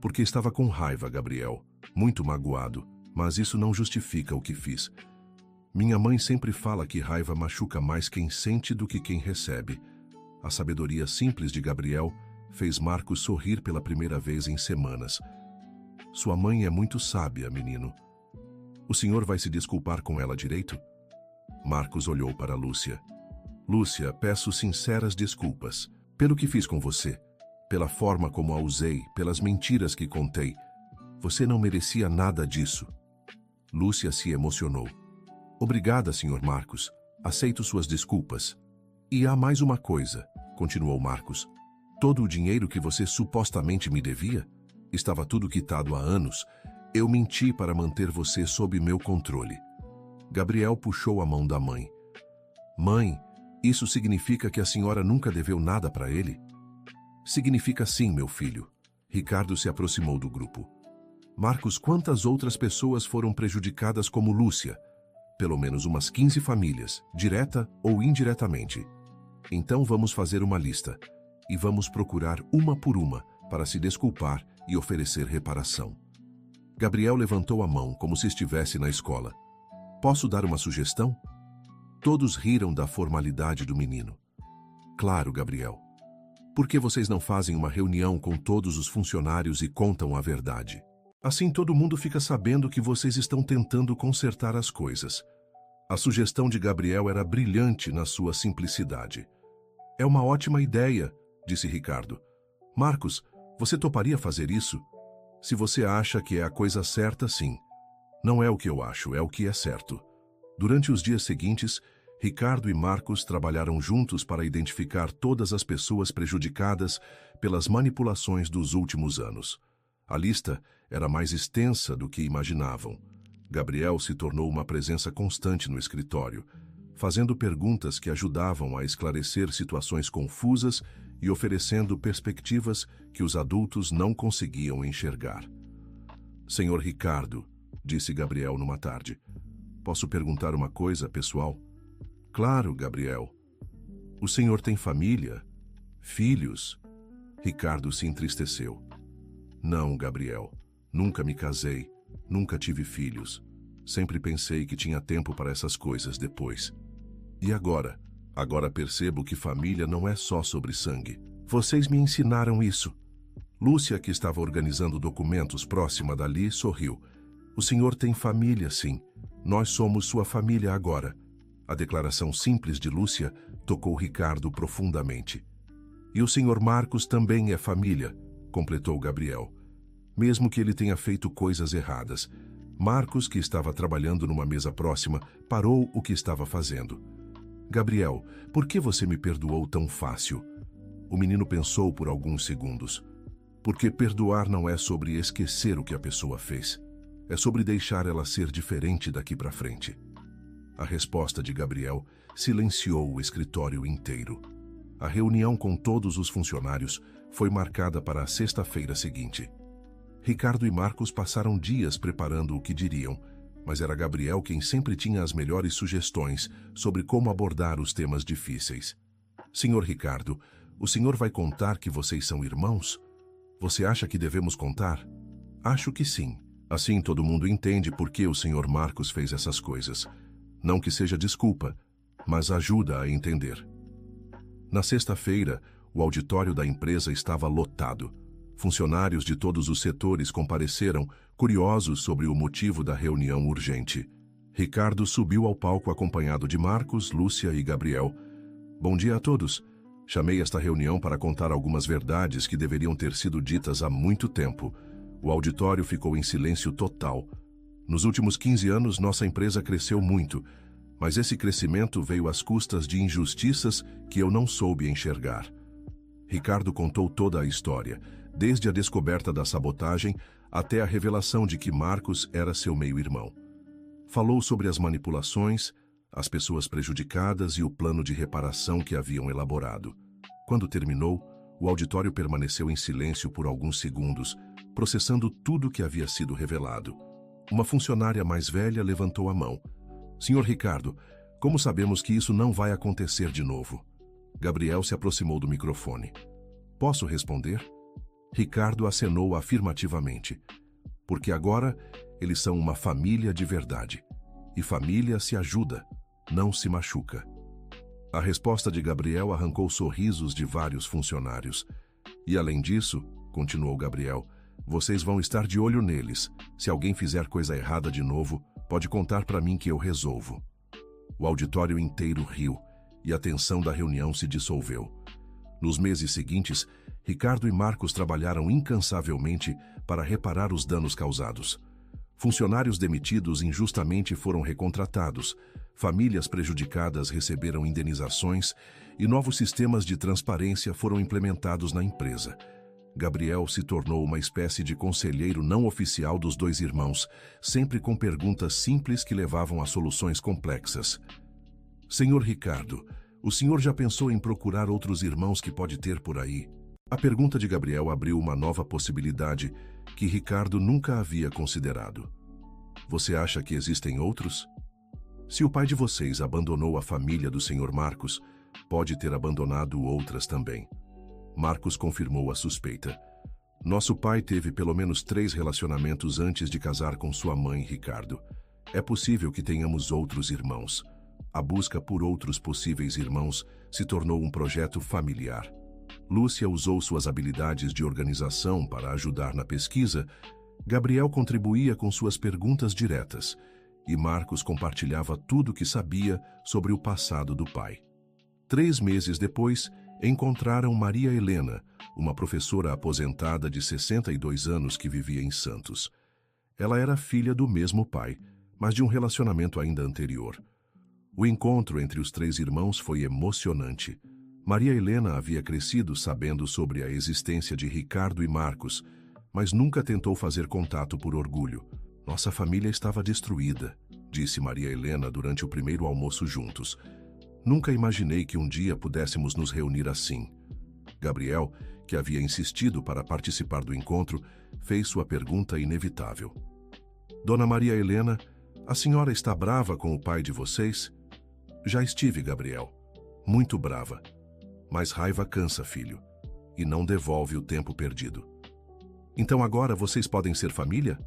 Porque estava com raiva, Gabriel. Muito magoado, mas isso não justifica o que fiz. Minha mãe sempre fala que raiva machuca mais quem sente do que quem recebe. A sabedoria simples de Gabriel fez Marcos sorrir pela primeira vez em semanas. Sua mãe é muito sábia, menino. O senhor vai se desculpar com ela direito? Marcos olhou para Lúcia. Lúcia, peço sinceras desculpas pelo que fiz com você, pela forma como a usei, pelas mentiras que contei. Você não merecia nada disso. Lúcia se emocionou. Obrigada, senhor Marcos. Aceito suas desculpas. E há mais uma coisa, continuou Marcos. Todo o dinheiro que você supostamente me devia, estava tudo quitado há anos. Eu menti para manter você sob meu controle. Gabriel puxou a mão da mãe. Mãe, isso significa que a senhora nunca deveu nada para ele? Significa sim, meu filho. Ricardo se aproximou do grupo. Marcos, quantas outras pessoas foram prejudicadas como Lúcia? Pelo menos umas 15 famílias, direta ou indiretamente. Então vamos fazer uma lista e vamos procurar uma por uma para se desculpar e oferecer reparação. Gabriel levantou a mão como se estivesse na escola. Posso dar uma sugestão? Todos riram da formalidade do menino. Claro, Gabriel. Por que vocês não fazem uma reunião com todos os funcionários e contam a verdade? Assim todo mundo fica sabendo que vocês estão tentando consertar as coisas. A sugestão de Gabriel era brilhante na sua simplicidade. É uma ótima ideia, disse Ricardo. Marcos, você toparia fazer isso? Se você acha que é a coisa certa, sim. Não é o que eu acho, é o que é certo. Durante os dias seguintes, Ricardo e Marcos trabalharam juntos para identificar todas as pessoas prejudicadas pelas manipulações dos últimos anos. A lista era mais extensa do que imaginavam. Gabriel se tornou uma presença constante no escritório, fazendo perguntas que ajudavam a esclarecer situações confusas e oferecendo perspectivas que os adultos não conseguiam enxergar. Senhor Ricardo, disse Gabriel numa tarde, posso perguntar uma coisa, pessoal? Claro, Gabriel. O senhor tem família? Filhos? Ricardo se entristeceu. Não, Gabriel. Nunca me casei. Nunca tive filhos. Sempre pensei que tinha tempo para essas coisas depois. E agora? Agora percebo que família não é só sobre sangue. Vocês me ensinaram isso. Lúcia, que estava organizando documentos próxima dali, sorriu. O senhor tem família, sim. Nós somos sua família agora. A declaração simples de Lúcia tocou Ricardo profundamente. E o senhor Marcos também é família, completou Gabriel. Mesmo que ele tenha feito coisas erradas. Marcos, que estava trabalhando numa mesa próxima, parou o que estava fazendo. Gabriel, por que você me perdoou tão fácil? O menino pensou por alguns segundos. Porque perdoar não é sobre esquecer o que a pessoa fez. É sobre deixar ela ser diferente daqui para frente. A resposta de Gabriel silenciou o escritório inteiro. A reunião com todos os funcionários foi marcada para a sexta-feira seguinte. Ricardo e Marcos passaram dias preparando o que diriam, mas era Gabriel quem sempre tinha as melhores sugestões sobre como abordar os temas difíceis. Senhor Ricardo, o senhor vai contar que vocês são irmãos? Você acha que devemos contar? Acho que sim. Assim todo mundo entende por que o senhor Marcos fez essas coisas. Não que seja desculpa, mas ajuda a entender. Na sexta-feira, o auditório da empresa estava lotado. Funcionários de todos os setores compareceram, curiosos sobre o motivo da reunião urgente. Ricardo subiu ao palco acompanhado de Marcos, Lúcia e Gabriel. Bom dia a todos. Chamei esta reunião para contar algumas verdades que deveriam ter sido ditas há muito tempo. O auditório ficou em silêncio total. Nos últimos 15 anos, nossa empresa cresceu muito, mas esse crescimento veio às custas de injustiças que eu não soube enxergar. Ricardo contou toda a história, desde a descoberta da sabotagem até a revelação de que Marcos era seu meio-irmão. Falou sobre as manipulações, as pessoas prejudicadas e o plano de reparação que haviam elaborado. Quando terminou, o auditório permaneceu em silêncio por alguns segundos, processando tudo que havia sido revelado. Uma funcionária mais velha levantou a mão. Senhor Ricardo, como sabemos que isso não vai acontecer de novo? Gabriel se aproximou do microfone. Posso responder? Ricardo acenou afirmativamente. Porque agora eles são uma família de verdade. E família se ajuda, não se machuca. A resposta de Gabriel arrancou sorrisos de vários funcionários. E além disso, continuou Gabriel, vocês vão estar de olho neles. Se alguém fizer coisa errada de novo, pode contar para mim que eu resolvo. O auditório inteiro riu e a tensão da reunião se dissolveu. Nos meses seguintes, Ricardo e Marcos trabalharam incansavelmente para reparar os danos causados. Funcionários demitidos injustamente foram recontratados, famílias prejudicadas receberam indenizações e novos sistemas de transparência foram implementados na empresa. Gabriel se tornou uma espécie de conselheiro não oficial dos dois irmãos, sempre com perguntas simples que levavam a soluções complexas. Senhor Ricardo, o senhor já pensou em procurar outros irmãos que pode ter por aí? A pergunta de Gabriel abriu uma nova possibilidade que Ricardo nunca havia considerado. Você acha que existem outros? Se o pai de vocês abandonou a família do Sr. Marcos, pode ter abandonado outras também. Marcos confirmou a suspeita. Nosso pai teve pelo menos 3 relacionamentos antes de casar com sua mãe, Ricardo. É possível que tenhamos outros irmãos. A busca por outros possíveis irmãos se tornou um projeto familiar. Lúcia usou suas habilidades de organização para ajudar na pesquisa, Gabriel contribuía com suas perguntas diretas e Marcos compartilhava tudo o que sabia sobre o passado do pai. 3 meses depois, encontraram Maria Helena, uma professora aposentada de 62 anos que vivia em Santos. Ela era filha do mesmo pai, mas de um relacionamento ainda anterior. O encontro entre os 3 irmãos foi emocionante. Maria Helena havia crescido sabendo sobre a existência de Ricardo e Marcos, mas nunca tentou fazer contato por orgulho. Nossa família estava destruída, disse Maria Helena durante o primeiro almoço juntos. Nunca imaginei que um dia pudéssemos nos reunir assim. Gabriel, que havia insistido para participar do encontro, fez sua pergunta inevitável. Dona Maria Helena, a senhora está brava com o pai de vocês? Já estive, Gabriel. Muito brava. Mas raiva cansa, filho, e não devolve o tempo perdido. Então agora vocês podem ser família?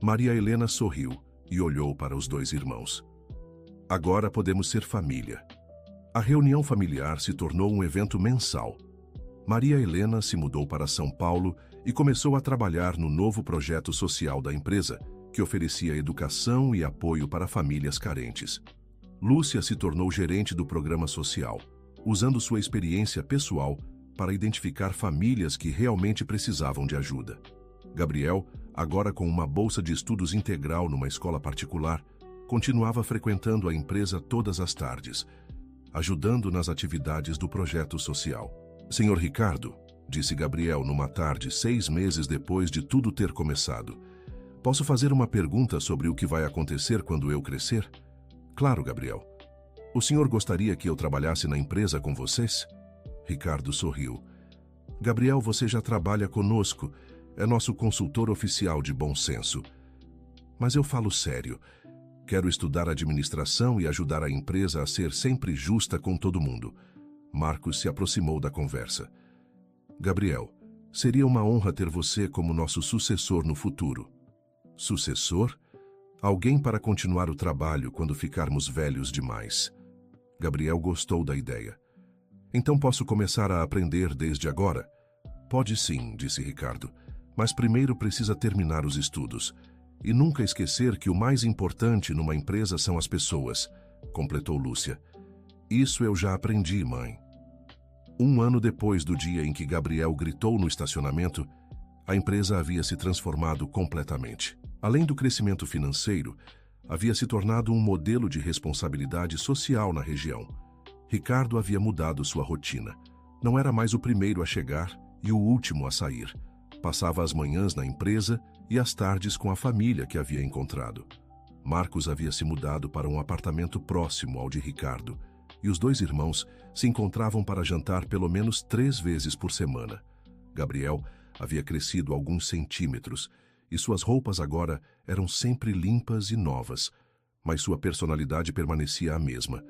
Maria Helena sorriu e olhou para os 2 irmãos. Agora podemos ser família. A reunião familiar se tornou um evento mensal. Maria Helena se mudou para São Paulo e começou a trabalhar no novo projeto social da empresa, que oferecia educação e apoio para famílias carentes. Lúcia se tornou gerente do programa social, usando sua experiência pessoal para identificar famílias que realmente precisavam de ajuda. Gabriel, agora com uma bolsa de estudos integral numa escola particular, continuava frequentando a empresa todas as tardes, ajudando nas atividades do projeto social. Senhor Ricardo, disse Gabriel numa tarde 6 meses depois de tudo ter começado, posso fazer uma pergunta sobre o que vai acontecer quando eu crescer? Claro, Gabriel. O senhor gostaria que eu trabalhasse na empresa com vocês? Ricardo sorriu. Gabriel, você já trabalha conosco, é nosso consultor oficial de bom senso. Mas eu falo sério. Quero estudar administração e ajudar a empresa a ser sempre justa com todo mundo. Marcos se aproximou da conversa. Gabriel, seria uma honra ter você como nosso sucessor no futuro. Sucessor? Alguém para continuar o trabalho quando ficarmos velhos demais. Gabriel gostou da ideia. Então posso começar a aprender desde agora? Pode sim, disse Ricardo, mas primeiro precisa terminar os estudos. E nunca esquecer que o mais importante numa empresa são as pessoas, completou Lúcia. Isso eu já aprendi, mãe. 1 ano depois do dia em que Gabriel gritou no estacionamento, a empresa havia se transformado completamente. Além do crescimento financeiro, havia se tornado um modelo de responsabilidade social na região. Ricardo havia mudado sua rotina. Não era mais o primeiro a chegar e o último a sair. Passava as manhãs na empresa e as tardes com a família que havia encontrado. Marcos havia se mudado para um apartamento próximo ao de Ricardo, e os 2 irmãos se encontravam para jantar pelo menos 3 vezes por semana. Gabriel havia crescido alguns centímetros, e suas roupas agora eram sempre limpas e novas, mas sua personalidade permanecia a mesma.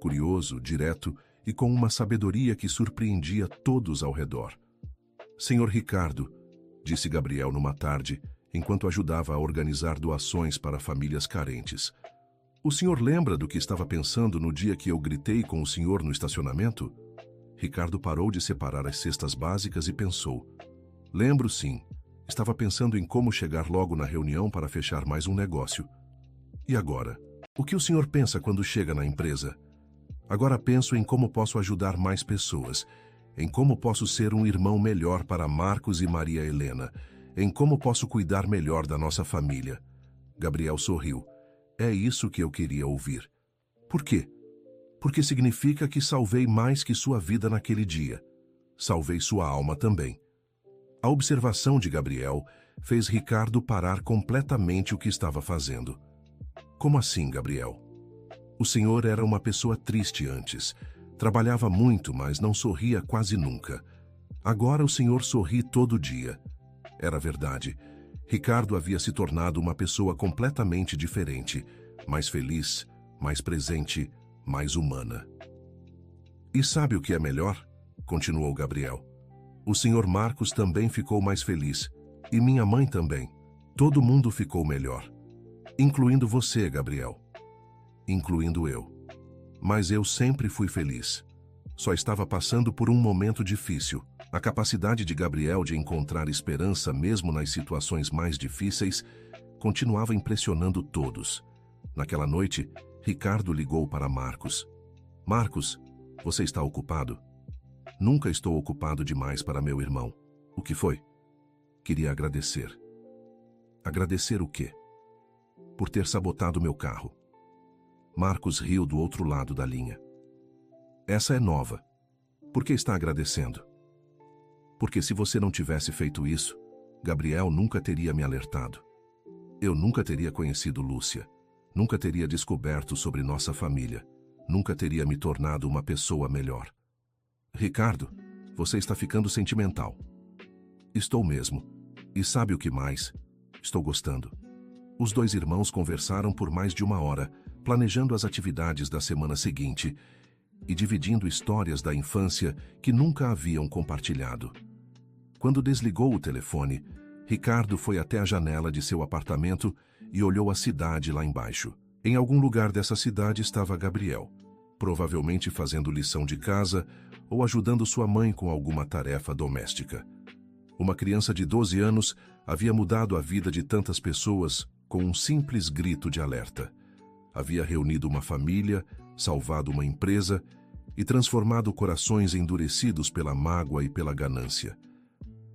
Curioso, direto e com uma sabedoria que surpreendia todos ao redor. Senhor Ricardo, disse Gabriel numa tarde, enquanto ajudava a organizar doações para famílias carentes. O senhor lembra do que estava pensando no dia que eu gritei com o senhor no estacionamento? Ricardo parou de separar as cestas básicas e pensou. Lembro, sim. Estava pensando em como chegar logo na reunião para fechar mais um negócio. E agora? O que o senhor pensa quando chega na empresa? Agora penso em como posso ajudar mais pessoas, em como posso ser um irmão melhor para Marcos e Maria Helena, em como posso cuidar melhor da nossa família. Gabriel sorriu. É isso que eu queria ouvir. Por quê? Porque significa que salvei mais que sua vida naquele dia. Salvei sua alma também. A observação de Gabriel fez Ricardo parar completamente o que estava fazendo. Como assim, Gabriel? O senhor era uma pessoa triste antes. Trabalhava muito, mas não sorria quase nunca. Agora o senhor sorri todo dia. Era verdade. Ricardo havia se tornado uma pessoa completamente diferente, mais feliz, mais presente, mais humana. E sabe o que é melhor? Continuou Gabriel. O senhor Marcos também ficou mais feliz. E minha mãe também. Todo mundo ficou melhor. Incluindo você, Gabriel. Incluindo eu. Mas eu sempre fui feliz. Só estava passando por um momento difícil. A capacidade de Gabriel de encontrar esperança mesmo nas situações mais difíceis continuava impressionando todos. Naquela noite, Ricardo ligou para Marcos. Marcos, você está ocupado? Nunca estou ocupado demais para meu irmão. O que foi? Queria agradecer. Agradecer o quê? Por ter sabotado meu carro. Marcos riu do outro lado da linha. Essa é nova. Por que está agradecendo? Porque se você não tivesse feito isso, Gabriel nunca teria me alertado. Eu nunca teria conhecido Lúcia. Nunca teria descoberto sobre nossa família. Nunca teria me tornado uma pessoa melhor. Ricardo, você está ficando sentimental. Estou mesmo. E sabe o que mais? Estou gostando. Os dois irmãos conversaram por mais de 1 hora, planejando as atividades da semana seguinte e dividindo histórias da infância que nunca haviam compartilhado. Quando desligou o telefone, Ricardo foi até a janela de seu apartamento e olhou a cidade lá embaixo. Em algum lugar dessa cidade estava Gabriel, provavelmente fazendo lição de casa ou ajudando sua mãe com alguma tarefa doméstica. Uma criança de 12 anos havia mudado a vida de tantas pessoas com um simples grito de alerta. Havia reunido uma família, salvado uma empresa e transformado corações endurecidos pela mágoa e pela ganância.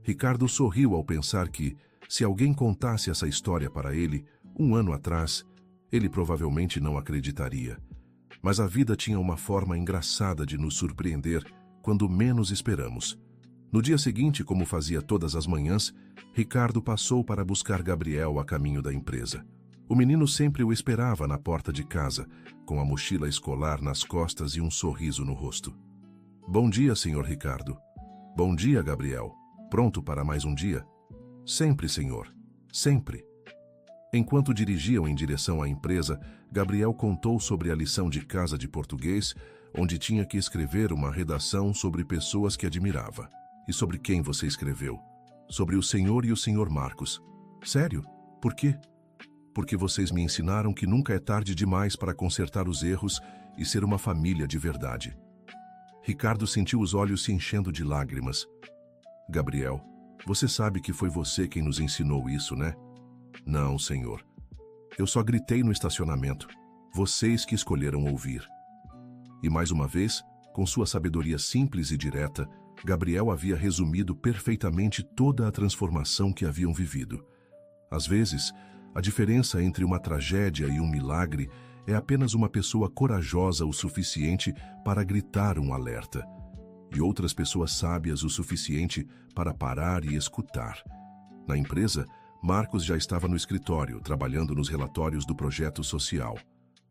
Ricardo sorriu ao pensar que, se alguém contasse essa história para ele, 1 ano atrás, ele provavelmente não acreditaria. Mas a vida tinha uma forma engraçada de nos surpreender quando menos esperamos. No dia seguinte, como fazia todas as manhãs, Ricardo passou para buscar Gabriel a caminho da empresa. O menino sempre o esperava na porta de casa, com a mochila escolar nas costas e um sorriso no rosto. Bom dia, senhor Ricardo. Bom dia, Gabriel. Pronto para mais um dia? Sempre, senhor. Sempre. Enquanto dirigiam em direção à empresa, Gabriel contou sobre a lição de casa de português, onde tinha que escrever uma redação sobre pessoas que admirava. E sobre quem você escreveu? Sobre o senhor e o senhor Marcos. Sério? Por quê? Porque vocês me ensinaram que nunca é tarde demais para consertar os erros e ser uma família de verdade. Ricardo sentiu os olhos se enchendo de lágrimas. Gabriel, você sabe que foi você quem nos ensinou isso, né? Não, senhor. Eu só gritei no estacionamento. Vocês que escolheram ouvir. E mais uma vez, com sua sabedoria simples e direta, Gabriel havia resumido perfeitamente toda a transformação que haviam vivido. Às vezes, a diferença entre uma tragédia e um milagre é apenas uma pessoa corajosa o suficiente para gritar um alerta, e outras pessoas sábias o suficiente para parar e escutar. Na empresa, Marcos já estava no escritório, trabalhando nos relatórios do projeto social.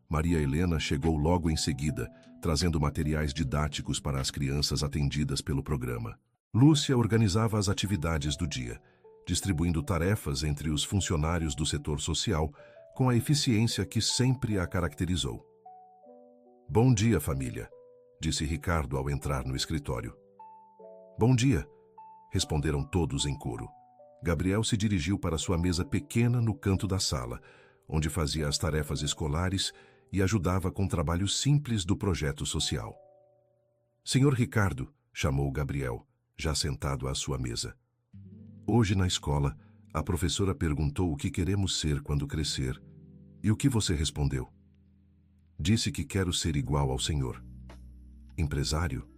Maria Helena chegou logo em seguida, trazendo materiais didáticos para as crianças atendidas pelo programa. Lúcia organizava as atividades do dia, distribuindo tarefas entre os funcionários do setor social, com a eficiência que sempre a caracterizou. Bom dia, família, disse Ricardo ao entrar no escritório. Bom dia, responderam todos em coro. Gabriel se dirigiu para sua mesa pequena no canto da sala, onde fazia as tarefas escolares e ajudava com trabalhos simples do projeto social. Senhor Ricardo, chamou Gabriel, já sentado à sua mesa. Hoje na escola, a professora perguntou o que queremos ser quando crescer. E o que você respondeu? Disse que quero ser igual ao Senhor. Empresário?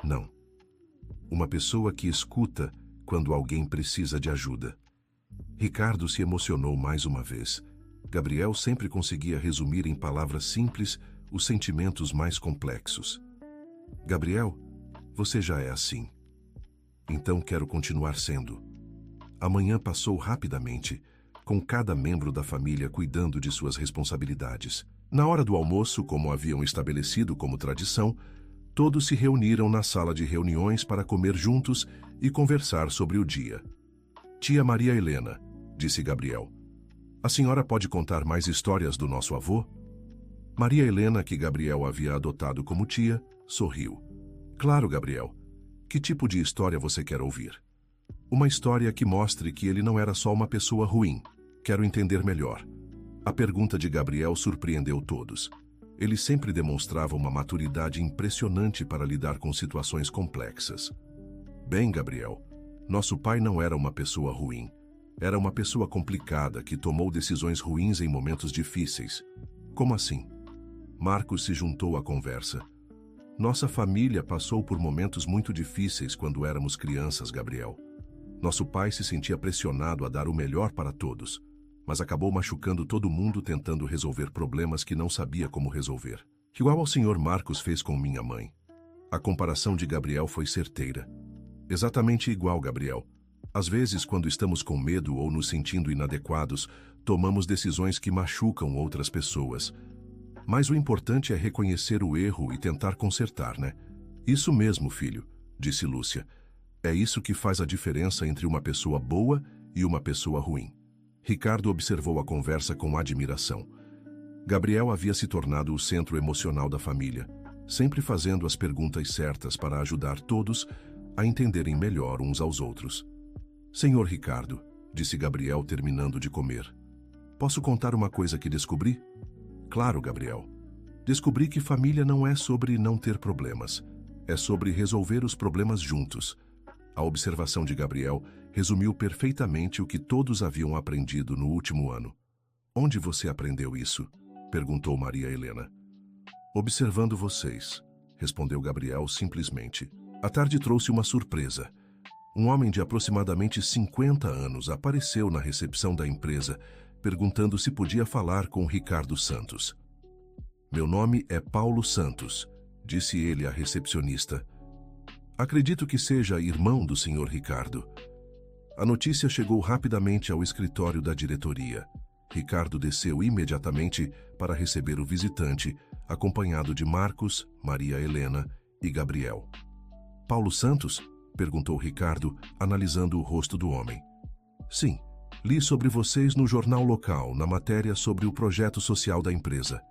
Não. Uma pessoa que escuta quando alguém precisa de ajuda. Ricardo se emocionou mais uma vez. Gabriel sempre conseguia resumir em palavras simples os sentimentos mais complexos. Gabriel, você já é assim. Então quero continuar sendo. A manhã passou rapidamente, com cada membro da família cuidando de suas responsabilidades. Na hora do almoço, como haviam estabelecido como tradição, todos se reuniram na sala de reuniões para comer juntos e conversar sobre o dia. Tia Maria Helena, disse Gabriel, a senhora pode contar mais histórias do nosso avô? Maria Helena, que Gabriel havia adotado como tia, sorriu. Claro, Gabriel. Que tipo de história você quer ouvir? Uma história que mostre que ele não era só uma pessoa ruim. Quero entender melhor. A pergunta de Gabriel surpreendeu todos. Ele sempre demonstrava uma maturidade impressionante para lidar com situações complexas. Bem, Gabriel, nosso pai não era uma pessoa ruim. Era uma pessoa complicada que tomou decisões ruins em momentos difíceis. Como assim? Marcos se juntou à conversa. Nossa família passou por momentos muito difíceis quando éramos crianças, Gabriel. Nosso pai se sentia pressionado a dar o melhor para todos, mas acabou machucando todo mundo tentando resolver problemas que não sabia como resolver. Igual ao senhor Marcos fez com minha mãe. A comparação de Gabriel foi certeira. Exatamente igual, Gabriel. Às vezes, quando estamos com medo ou nos sentindo inadequados, tomamos decisões que machucam outras pessoas. Mas o importante é reconhecer o erro e tentar consertar, né? Isso mesmo, filho, disse Lúcia. É isso que faz a diferença entre uma pessoa boa e uma pessoa ruim. Ricardo observou a conversa com admiração. Gabriel havia se tornado o centro emocional da família, sempre fazendo as perguntas certas para ajudar todos a entenderem melhor uns aos outros. Senhor Ricardo, disse Gabriel terminando de comer. Posso contar uma coisa que descobri? Claro, Gabriel. Descobri que família não é sobre não ter problemas. É sobre resolver os problemas juntos. A observação de Gabriel resumiu perfeitamente o que todos haviam aprendido no último ano. Onde você aprendeu isso? Perguntou Maria Helena. Observando vocês, respondeu Gabriel simplesmente. A tarde trouxe uma surpresa. Um homem de aproximadamente 50 anos apareceu na recepção da empresa, perguntando se podia falar com Ricardo Santos. Meu nome é Paulo Santos, disse ele à recepcionista. Acredito que seja irmão do senhor Ricardo. A notícia chegou rapidamente ao escritório da diretoria. Ricardo desceu imediatamente para receber o visitante, acompanhado de Marcos, Maria Helena e Gabriel. Paulo Santos? Perguntou Ricardo, analisando o rosto do homem. Sim, li sobre vocês no jornal local, na matéria sobre o projeto social da empresa.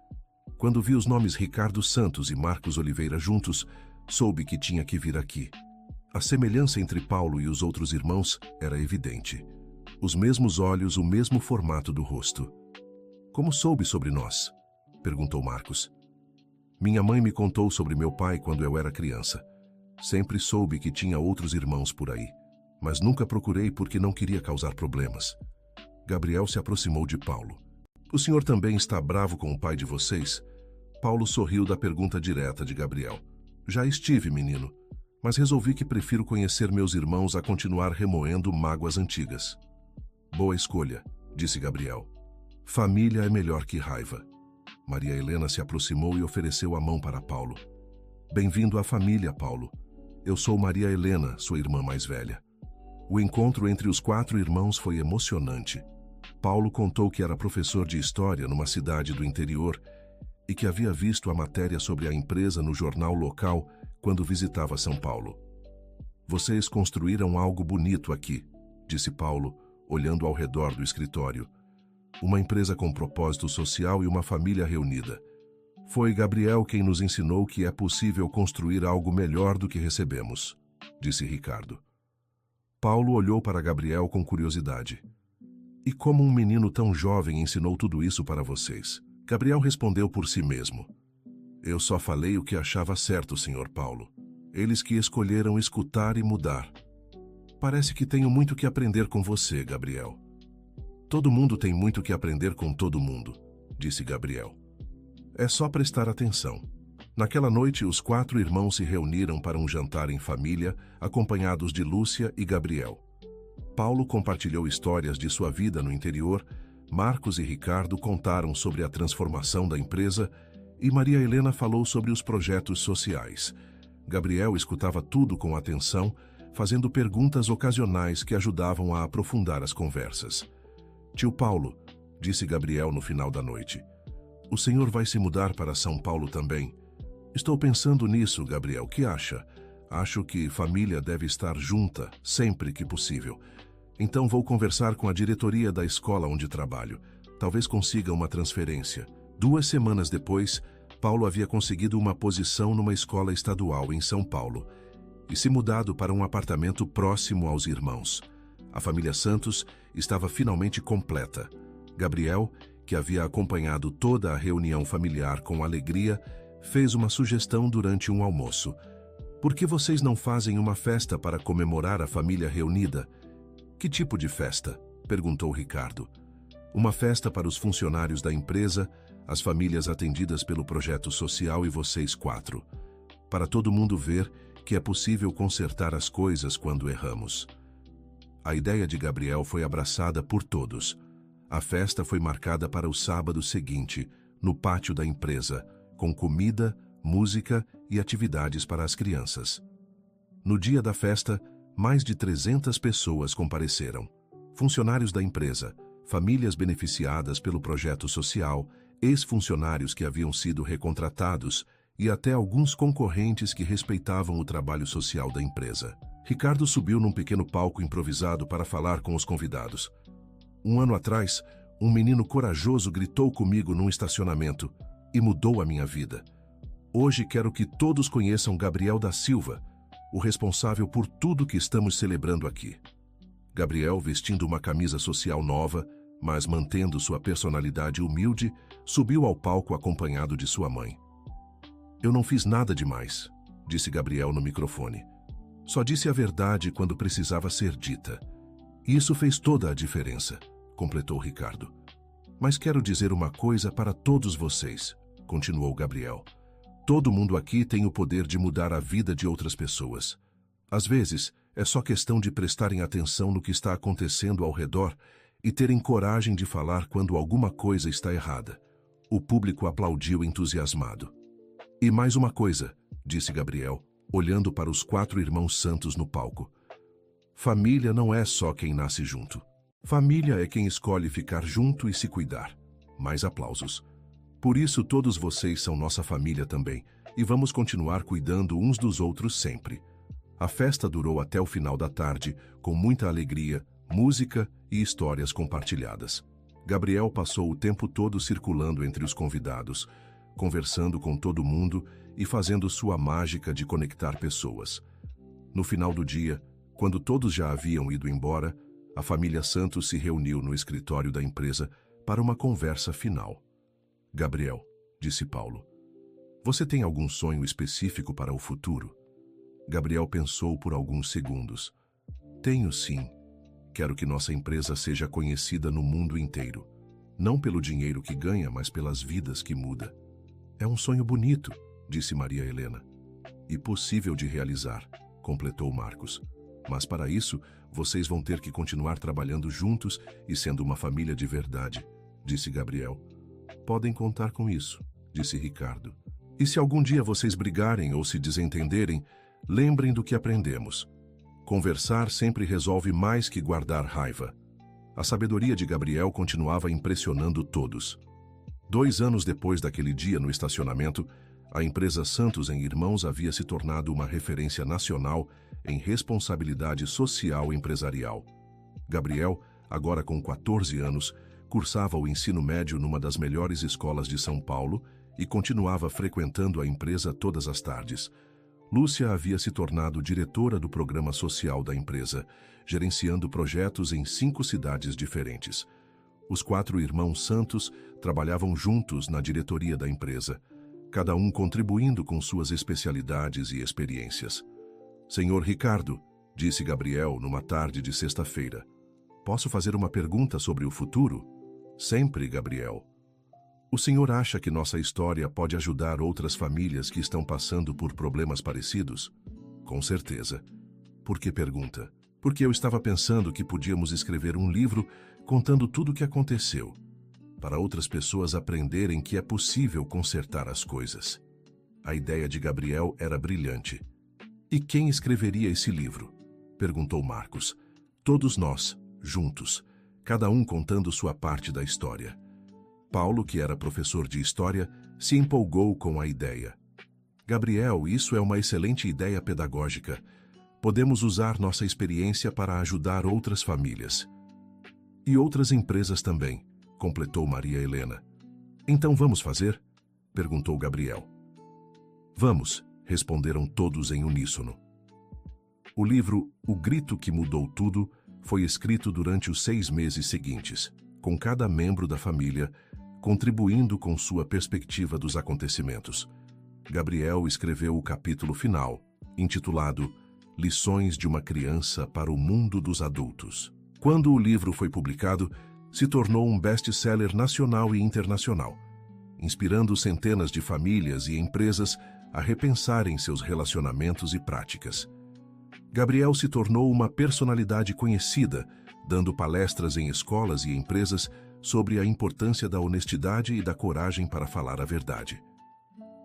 Quando vi os nomes Ricardo Santos e Marcos Oliveira juntos, soube que tinha que vir aqui. A semelhança entre Paulo e os outros irmãos era evidente. Os mesmos olhos, o mesmo formato do rosto. Como soube sobre nós? Perguntou Marcos. Minha mãe me contou sobre meu pai quando eu era criança. Sempre soube que tinha outros irmãos por aí, mas nunca procurei porque não queria causar problemas. Gabriel se aproximou de Paulo. O senhor também está bravo com o pai de vocês? Paulo sorriu da pergunta direta de Gabriel. Já estive, menino, mas resolvi que prefiro conhecer meus irmãos a continuar remoendo mágoas antigas. Boa escolha, disse Gabriel. Família é melhor que raiva. Maria Helena se aproximou e ofereceu a mão para Paulo. Bem-vindo à família, Paulo. Eu sou Maria Helena, sua irmã mais velha. O encontro entre os 4 irmãos foi emocionante. Paulo contou que era professor de história numa cidade do interior e que havia visto a matéria sobre a empresa no jornal local quando visitava São Paulo. Vocês construíram algo bonito aqui, disse Paulo, olhando ao redor do escritório. Uma empresa com propósito social e uma família reunida. Foi Gabriel quem nos ensinou que é possível construir algo melhor do que recebemos, disse Ricardo. Paulo olhou para Gabriel com curiosidade. E como um menino tão jovem ensinou tudo isso para vocês? Gabriel respondeu por si mesmo. Eu só falei o que achava certo, senhor Paulo. Eles que escolheram escutar e mudar. Parece que tenho muito que aprender com você, Gabriel. Todo mundo tem muito que aprender com todo mundo, disse Gabriel. É só prestar atenção. Naquela noite, os 4 irmãos se reuniram para um jantar em família, acompanhados de Lúcia e Gabriel. Paulo compartilhou histórias de sua vida no interior, Marcos e Ricardo contaram sobre a transformação da empresa e Maria Helena falou sobre os projetos sociais. Gabriel escutava tudo com atenção, fazendo perguntas ocasionais que ajudavam a aprofundar as conversas. Tio Paulo, disse Gabriel no final da noite, o senhor vai se mudar para São Paulo também? Estou pensando nisso, Gabriel, que acha? Acho que família deve estar junta, sempre que possível. Então vou conversar com a diretoria da escola onde trabalho. Talvez consiga uma transferência. 2 semanas depois, Paulo havia conseguido uma posição numa escola estadual em São Paulo e se mudado para um apartamento próximo aos irmãos. A família Santos estava finalmente completa. Gabriel, que havia acompanhado toda a reunião familiar com alegria, fez uma sugestão durante um almoço. Por que vocês não fazem uma festa para comemorar a família reunida? Que tipo de festa? Perguntou Ricardo. Uma festa para os funcionários da empresa, as famílias atendidas pelo projeto social e vocês 4. Para todo mundo ver que é possível consertar as coisas quando erramos. A ideia de Gabriel foi abraçada por todos. A festa foi marcada para o sábado seguinte, no pátio da empresa, com comida, música e atividades para as crianças. No dia da festa, mais de 300 pessoas compareceram. Funcionários da empresa, famílias beneficiadas pelo projeto social, ex-funcionários que haviam sido recontratados e até alguns concorrentes que respeitavam o trabalho social da empresa. Ricardo subiu num pequeno palco improvisado para falar com os convidados. 1 ano atrás, um menino corajoso gritou comigo num estacionamento e mudou a minha vida. Hoje quero que todos conheçam Gabriel da Silva, o responsável por tudo que estamos celebrando aqui. Gabriel, vestindo uma camisa social nova, mas mantendo sua personalidade humilde, subiu ao palco acompanhado de sua mãe. Eu não fiz nada demais, disse Gabriel no microfone. Só disse a verdade quando precisava ser dita. E isso fez toda a diferença, completou Ricardo. Mas quero dizer uma coisa para todos vocês, continuou Gabriel. Todo mundo aqui tem o poder de mudar a vida de outras pessoas. Às vezes, é só questão de prestarem atenção no que está acontecendo ao redor e terem coragem de falar quando alguma coisa está errada. O público aplaudiu entusiasmado. E mais uma coisa, disse Gabriel, olhando para os 4 irmãos Santos no palco. Família não é só quem nasce junto. Família é quem escolhe ficar junto e se cuidar. Mais aplausos. Por isso todos vocês são nossa família também, e vamos continuar cuidando uns dos outros sempre. A festa durou até o final da tarde, com muita alegria, música e histórias compartilhadas. Gabriel passou o tempo todo circulando entre os convidados, conversando com todo mundo e fazendo sua mágica de conectar pessoas. No final do dia, quando todos já haviam ido embora, a família Santos se reuniu no escritório da empresa para uma conversa final. Gabriel, disse Paulo, você tem algum sonho específico para o futuro? Gabriel pensou por alguns segundos. Tenho sim. Quero que nossa empresa seja conhecida no mundo inteiro. Não pelo dinheiro que ganha, mas pelas vidas que muda. É um sonho bonito, disse Maria Helena. E possível de realizar, completou Marcos. Mas para isso, vocês vão ter que continuar trabalhando juntos e sendo uma família de verdade, disse Gabriel. Podem contar com isso, disse Ricardo. E se algum dia vocês brigarem ou se desentenderem, lembrem do que aprendemos. Conversar sempre resolve mais que guardar raiva. A sabedoria de Gabriel continuava impressionando todos. 2 anos depois daquele dia no estacionamento, a empresa Santos em Irmãos havia se tornado uma referência nacional em responsabilidade social empresarial. Gabriel, agora com 14 anos, cursava o ensino médio numa das melhores escolas de São Paulo e continuava frequentando a empresa todas as tardes. Lúcia havia se tornado diretora do programa social da empresa, gerenciando projetos em 5 cidades diferentes. Os 4 irmãos Santos trabalhavam juntos na diretoria da empresa. cada um contribuindo com suas especialidades e experiências. Senhor Ricardo, disse Gabriel numa tarde de sexta-feira, posso fazer uma pergunta sobre o futuro? Sempre, Gabriel. O senhor acha que nossa história pode ajudar outras famílias que estão passando por problemas parecidos? Com certeza. Por que pergunta? Porque eu estava pensando que podíamos escrever um livro contando tudo o que aconteceu, para outras pessoas aprenderem que é possível consertar as coisas. A ideia de Gabriel era brilhante. E quem escreveria esse livro? Perguntou Marcos. Todos nós, juntos, cada um contando sua parte da história. Paulo, que era professor de história, se empolgou com a ideia. Gabriel, isso é uma excelente ideia pedagógica. Podemos usar nossa experiência para ajudar outras famílias. E outras empresas também, completou Maria Helena. Então vamos fazer? Perguntou Gabriel. Vamos, responderam todos em uníssono. O livro O Grito que Mudou Tudo foi escrito durante os 6 meses seguintes, com cada membro da família contribuindo com sua perspectiva dos acontecimentos. Gabriel escreveu o capítulo final, intitulado Lições de uma Criança para o Mundo dos Adultos. Quando o livro foi publicado, se tornou um best-seller nacional e internacional, inspirando centenas de famílias e empresas a repensarem seus relacionamentos e práticas. Gabriel se tornou uma personalidade conhecida, dando palestras em escolas e empresas sobre a importância da honestidade e da coragem para falar a verdade.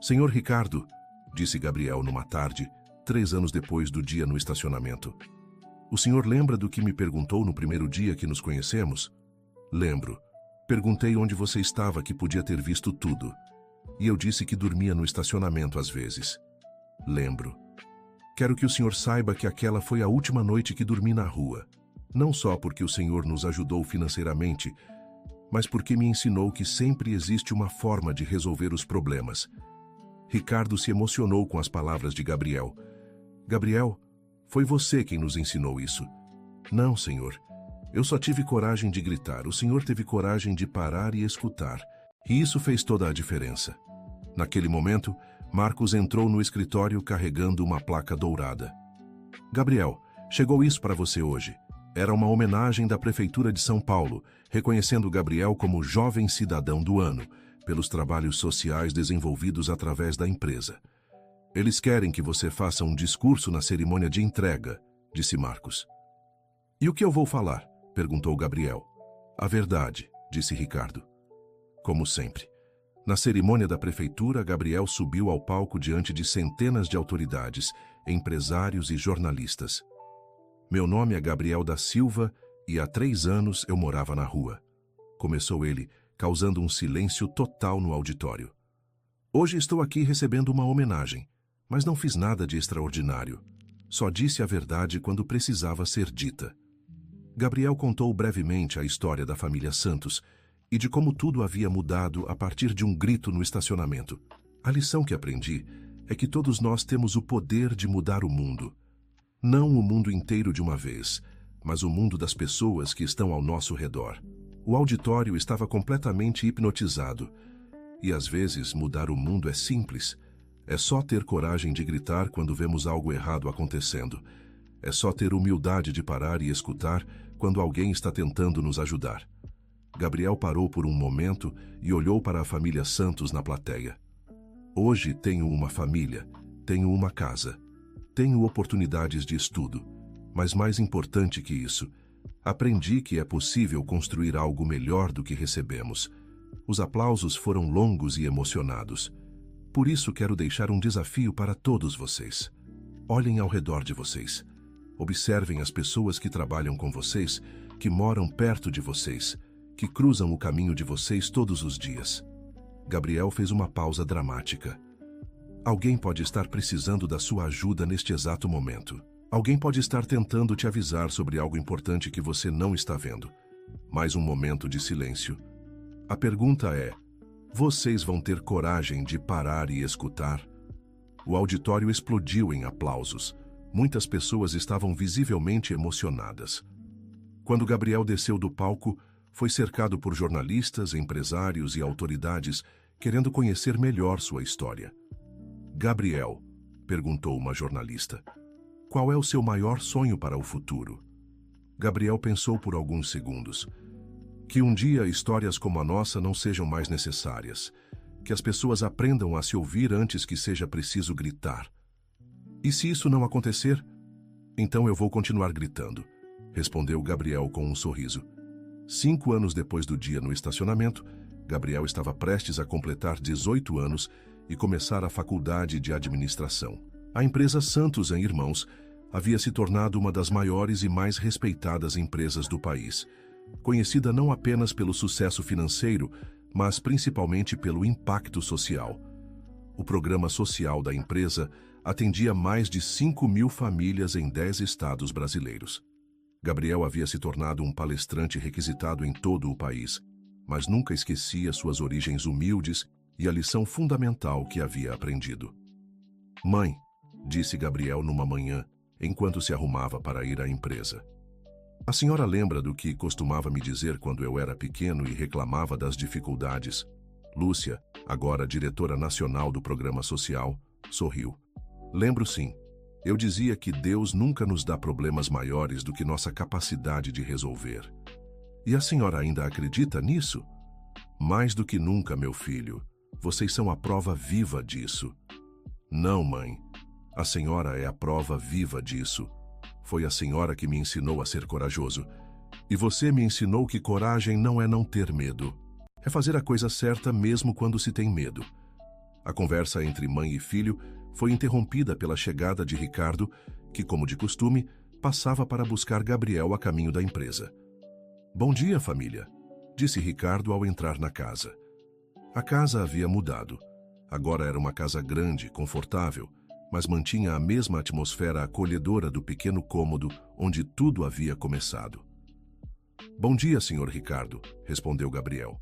Senhor Ricardo, disse Gabriel numa tarde, 3 anos depois do dia no estacionamento. O senhor lembra do que me perguntou no primeiro dia que nos conhecemos? Lembro. Perguntei onde você estava, que podia ter visto tudo. E eu disse que dormia no estacionamento às vezes. Lembro. Quero que o senhor saiba que aquela foi a última noite que dormi na rua. Não só porque o senhor nos ajudou financeiramente, mas porque me ensinou que sempre existe uma forma de resolver os problemas. Ricardo se emocionou com as palavras de Gabriel. Gabriel, foi você quem nos ensinou isso. Não, senhor. Eu só tive coragem de gritar. O senhor teve coragem de parar e escutar. E isso fez toda a diferença. Naquele momento, Marcos entrou no escritório carregando uma placa dourada. Gabriel, chegou isso para você hoje. Era uma homenagem da Prefeitura de São Paulo, reconhecendo Gabriel como Jovem Cidadão do Ano, pelos trabalhos sociais desenvolvidos através da empresa. Eles querem que você faça um discurso na cerimônia de entrega, disse Marcos. E o que eu vou falar? Perguntou Gabriel. A verdade, disse Ricardo. Como sempre. Na cerimônia da prefeitura, Gabriel subiu ao palco diante de centenas de autoridades, empresários e jornalistas. Meu nome é Gabriel da Silva e há 3 anos eu morava na rua. Começou ele, causando um silêncio total no auditório. Hoje estou aqui recebendo uma homenagem, mas não fiz nada de extraordinário. Só disse a verdade quando precisava ser dita. Gabriel contou brevemente a história da família Santos e de como tudo havia mudado a partir de um grito no estacionamento. A lição que aprendi é que todos nós temos o poder de mudar o mundo. Não o mundo inteiro de uma vez, mas o mundo das pessoas que estão ao nosso redor. O auditório estava completamente hipnotizado. E às vezes mudar o mundo é simples. É só ter coragem de gritar quando vemos algo errado acontecendo. É só ter humildade de parar e escutar quando alguém está tentando nos ajudar. Gabriel parou por um momento e olhou para a família Santos na plateia. Hoje tenho uma família, tenho uma casa, tenho oportunidades de estudo, mas mais importante que isso, aprendi que é possível construir algo melhor do que recebemos. Os aplausos foram longos e emocionados. Por isso quero deixar um desafio para todos vocês. Olhem ao redor de vocês. Observem as pessoas que trabalham com vocês, que moram perto de vocês, que cruzam o caminho de vocês todos os dias. Gabriel fez uma pausa dramática. Alguém pode estar precisando da sua ajuda neste exato momento. Alguém pode estar tentando te avisar sobre algo importante que você não está vendo. Mais um momento de silêncio. A pergunta é: vocês vão ter coragem de parar e escutar? O auditório explodiu em aplausos. Muitas pessoas estavam visivelmente emocionadas. Quando Gabriel desceu do palco, foi cercado por jornalistas, empresários e autoridades querendo conhecer melhor sua história. Gabriel, perguntou uma jornalista, qual é o seu maior sonho para o futuro? Gabriel pensou por alguns segundos. Que um dia histórias como a nossa não sejam mais necessárias. Que as pessoas aprendam a se ouvir antes que seja preciso gritar. E se isso não acontecer? Então eu vou continuar gritando, respondeu Gabriel com um sorriso. 5 anos depois do dia no estacionamento, Gabriel estava prestes a completar 18 anos e começar a faculdade de administração. A empresa Santos & Irmãos havia se tornado uma das maiores e mais respeitadas empresas do país, conhecida não apenas pelo sucesso financeiro, mas principalmente pelo impacto social. O programa social da empresa atendia mais de 5.000 famílias em 10 estados brasileiros. Gabriel havia se tornado um palestrante requisitado em todo o país, mas nunca esquecia suas origens humildes e a lição fundamental que havia aprendido. Mãe, disse Gabriel numa manhã, enquanto se arrumava para ir à empresa. A senhora lembra do que costumava me dizer quando eu era pequeno e reclamava das dificuldades? Lúcia, agora diretora nacional do programa social, sorriu. Lembro sim. Eu dizia que Deus nunca nos dá problemas maiores do que nossa capacidade de resolver. E a senhora ainda acredita nisso? Mais do que nunca, meu filho. Vocês são a prova viva disso. Não, mãe. A senhora é a prova viva disso. Foi a senhora que me ensinou a ser corajoso. E você me ensinou que coragem não é não ter medo. É fazer a coisa certa mesmo quando se tem medo. A conversa entre mãe e filho foi interrompida pela chegada de Ricardo, que, como de costume, passava para buscar Gabriel a caminho da empresa. Bom dia, família, disse Ricardo ao entrar na casa. A casa havia mudado. Agora era uma casa grande, confortável, mas mantinha a mesma atmosfera acolhedora do pequeno cômodo onde tudo havia começado. Bom dia, senhor Ricardo, respondeu Gabriel.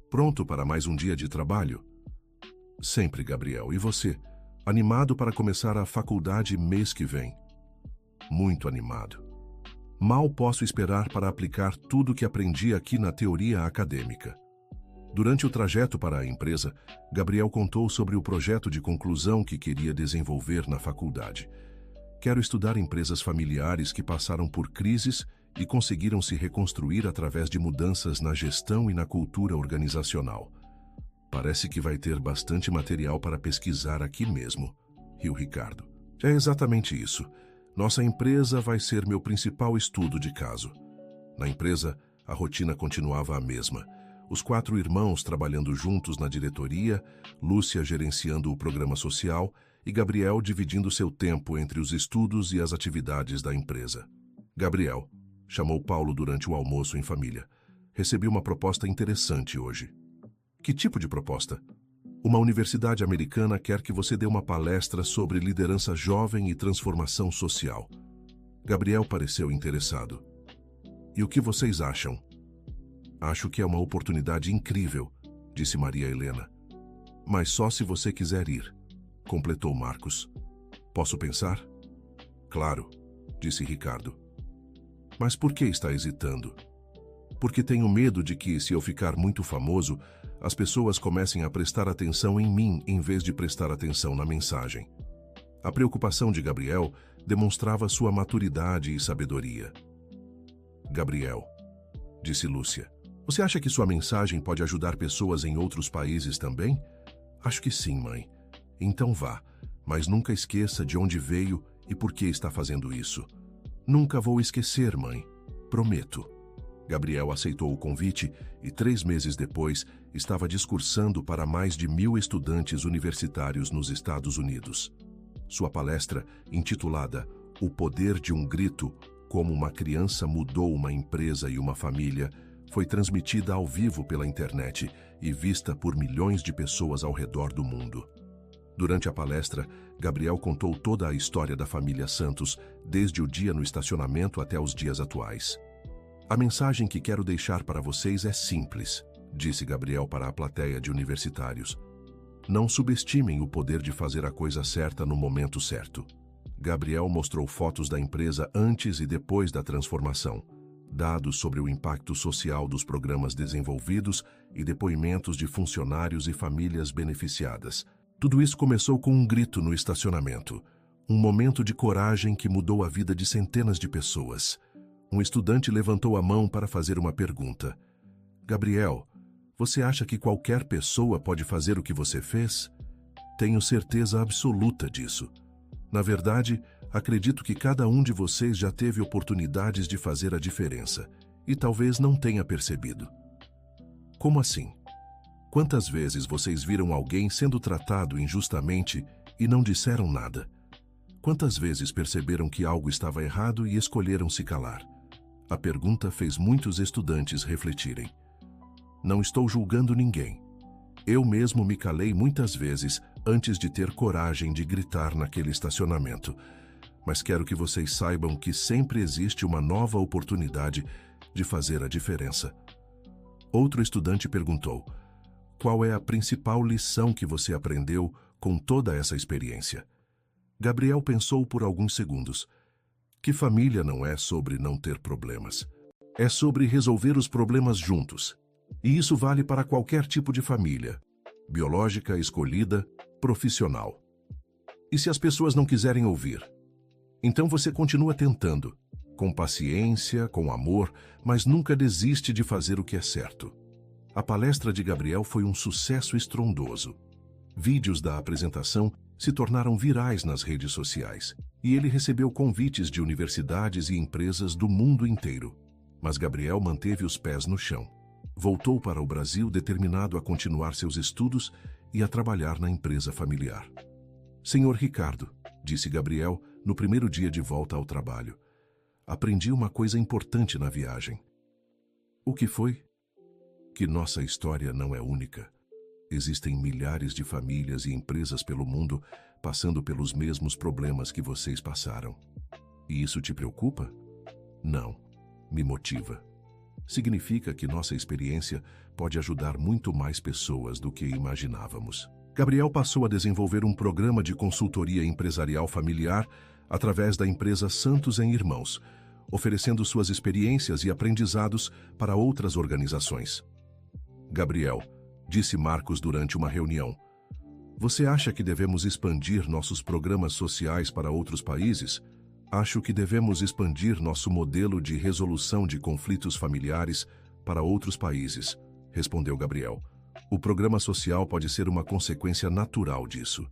Pronto para mais um dia de trabalho? Sempre, Gabriel. E você? Animado para começar a faculdade mês que vem? Muito animado. Mal posso esperar para aplicar tudo o que aprendi aqui na teoria acadêmica. Durante o trajeto para a empresa, Gabriel contou sobre o projeto de conclusão que queria desenvolver na faculdade. Quero estudar empresas familiares que passaram por crises e conseguiram se reconstruir através de mudanças na gestão e na cultura organizacional. Parece que vai ter bastante material para pesquisar aqui mesmo, riu Ricardo. É exatamente isso. Nossa empresa vai ser meu principal estudo de caso. Na empresa, a rotina continuava a mesma. Os 4 irmãos trabalhando juntos na diretoria, Lúcia gerenciando o programa social e Gabriel dividindo seu tempo entre os estudos e as atividades da empresa. Gabriel, chamou Paulo durante o almoço em família. Recebi uma proposta interessante hoje. Que tipo de proposta? Uma universidade americana quer que você dê uma palestra sobre liderança jovem e transformação social. Gabriel pareceu interessado. E o que vocês acham? Acho que é uma oportunidade incrível, disse Maria Helena. Mas só se você quiser ir, completou Marcos. Posso pensar? Claro, disse Ricardo. Mas por que está hesitando? Porque tenho medo de que, se eu ficar muito famoso, as pessoas comecem a prestar atenção em mim em vez de prestar atenção na mensagem. A preocupação de Gabriel demonstrava sua maturidade e sabedoria. Gabriel, disse Lúcia, você acha que sua mensagem pode ajudar pessoas em outros países também? Acho que sim, mãe. Então vá, mas nunca esqueça de onde veio e por que está fazendo isso. Nunca vou esquecer, mãe. Prometo. Gabriel aceitou o convite e 3 meses depois estava discursando para mais de 1.000 estudantes universitários nos Estados Unidos. Sua palestra, intitulada O Poder de um Grito, como uma criança mudou uma empresa e uma família, foi transmitida ao vivo pela internet e vista por milhões de pessoas ao redor do mundo. Durante a palestra, Gabriel contou toda a história da família Santos, desde o dia no estacionamento até os dias atuais. A mensagem que quero deixar para vocês é simples, disse Gabriel para a plateia de universitários. Não subestimem o poder de fazer a coisa certa no momento certo. Gabriel mostrou fotos da empresa antes e depois da transformação. dados sobre o impacto social dos programas desenvolvidos e depoimentos de funcionários e famílias beneficiadas. Tudo isso começou com um grito no estacionamento, um momento de coragem que mudou a vida de centenas de pessoas. Um estudante levantou a mão para fazer uma pergunta. Gabriel, você acha que qualquer pessoa pode fazer o que você fez? Tenho certeza absoluta disso. Na verdade, acredito que cada um de vocês já teve oportunidades de fazer a diferença e talvez não tenha percebido. Como assim? Quantas vezes vocês viram alguém sendo tratado injustamente e não disseram nada? Quantas vezes perceberam que algo estava errado e escolheram se calar? A pergunta fez muitos estudantes refletirem. Não estou julgando ninguém. Eu mesmo me calei muitas vezes antes de ter coragem de gritar naquele estacionamento. Mas quero que vocês saibam que sempre existe uma nova oportunidade de fazer a diferença. Outro estudante perguntou: qual é a principal lição que você aprendeu com toda essa experiência? Gabriel pensou por alguns segundos. Que família não é sobre não ter problemas. É sobre resolver os problemas juntos. E isso vale para qualquer tipo de família, biológica, escolhida, profissional. E se as pessoas não quiserem ouvir? Então você continua tentando, com paciência, com amor, mas nunca desiste de fazer o que é certo. A palestra de Gabriel foi um sucesso estrondoso. Vídeos da apresentação se tornaram virais nas redes sociais, e ele recebeu convites de universidades e empresas do mundo inteiro. Mas Gabriel manteve os pés no chão. Voltou para o Brasil determinado a continuar seus estudos e a trabalhar na empresa familiar. Senhor Ricardo, disse Gabriel no primeiro dia de volta ao trabalho, aprendi uma coisa importante na viagem. O que foi? Que nossa história não é única. Existem milhares de famílias e empresas pelo mundo passando pelos mesmos problemas que vocês passaram. E isso te preocupa? Não. Me motiva. Significa que nossa experiência pode ajudar muito mais pessoas do que imaginávamos. Gabriel passou a desenvolver um programa de consultoria empresarial familiar através da empresa Santos em Irmãos, oferecendo suas experiências e aprendizados para outras organizações. Gabriel, disse Marcos durante uma reunião, você acha que devemos expandir nossos programas sociais para outros países? Acho que devemos expandir nosso modelo de resolução de conflitos familiares para outros países, respondeu Gabriel. O programa social pode ser uma consequência natural disso.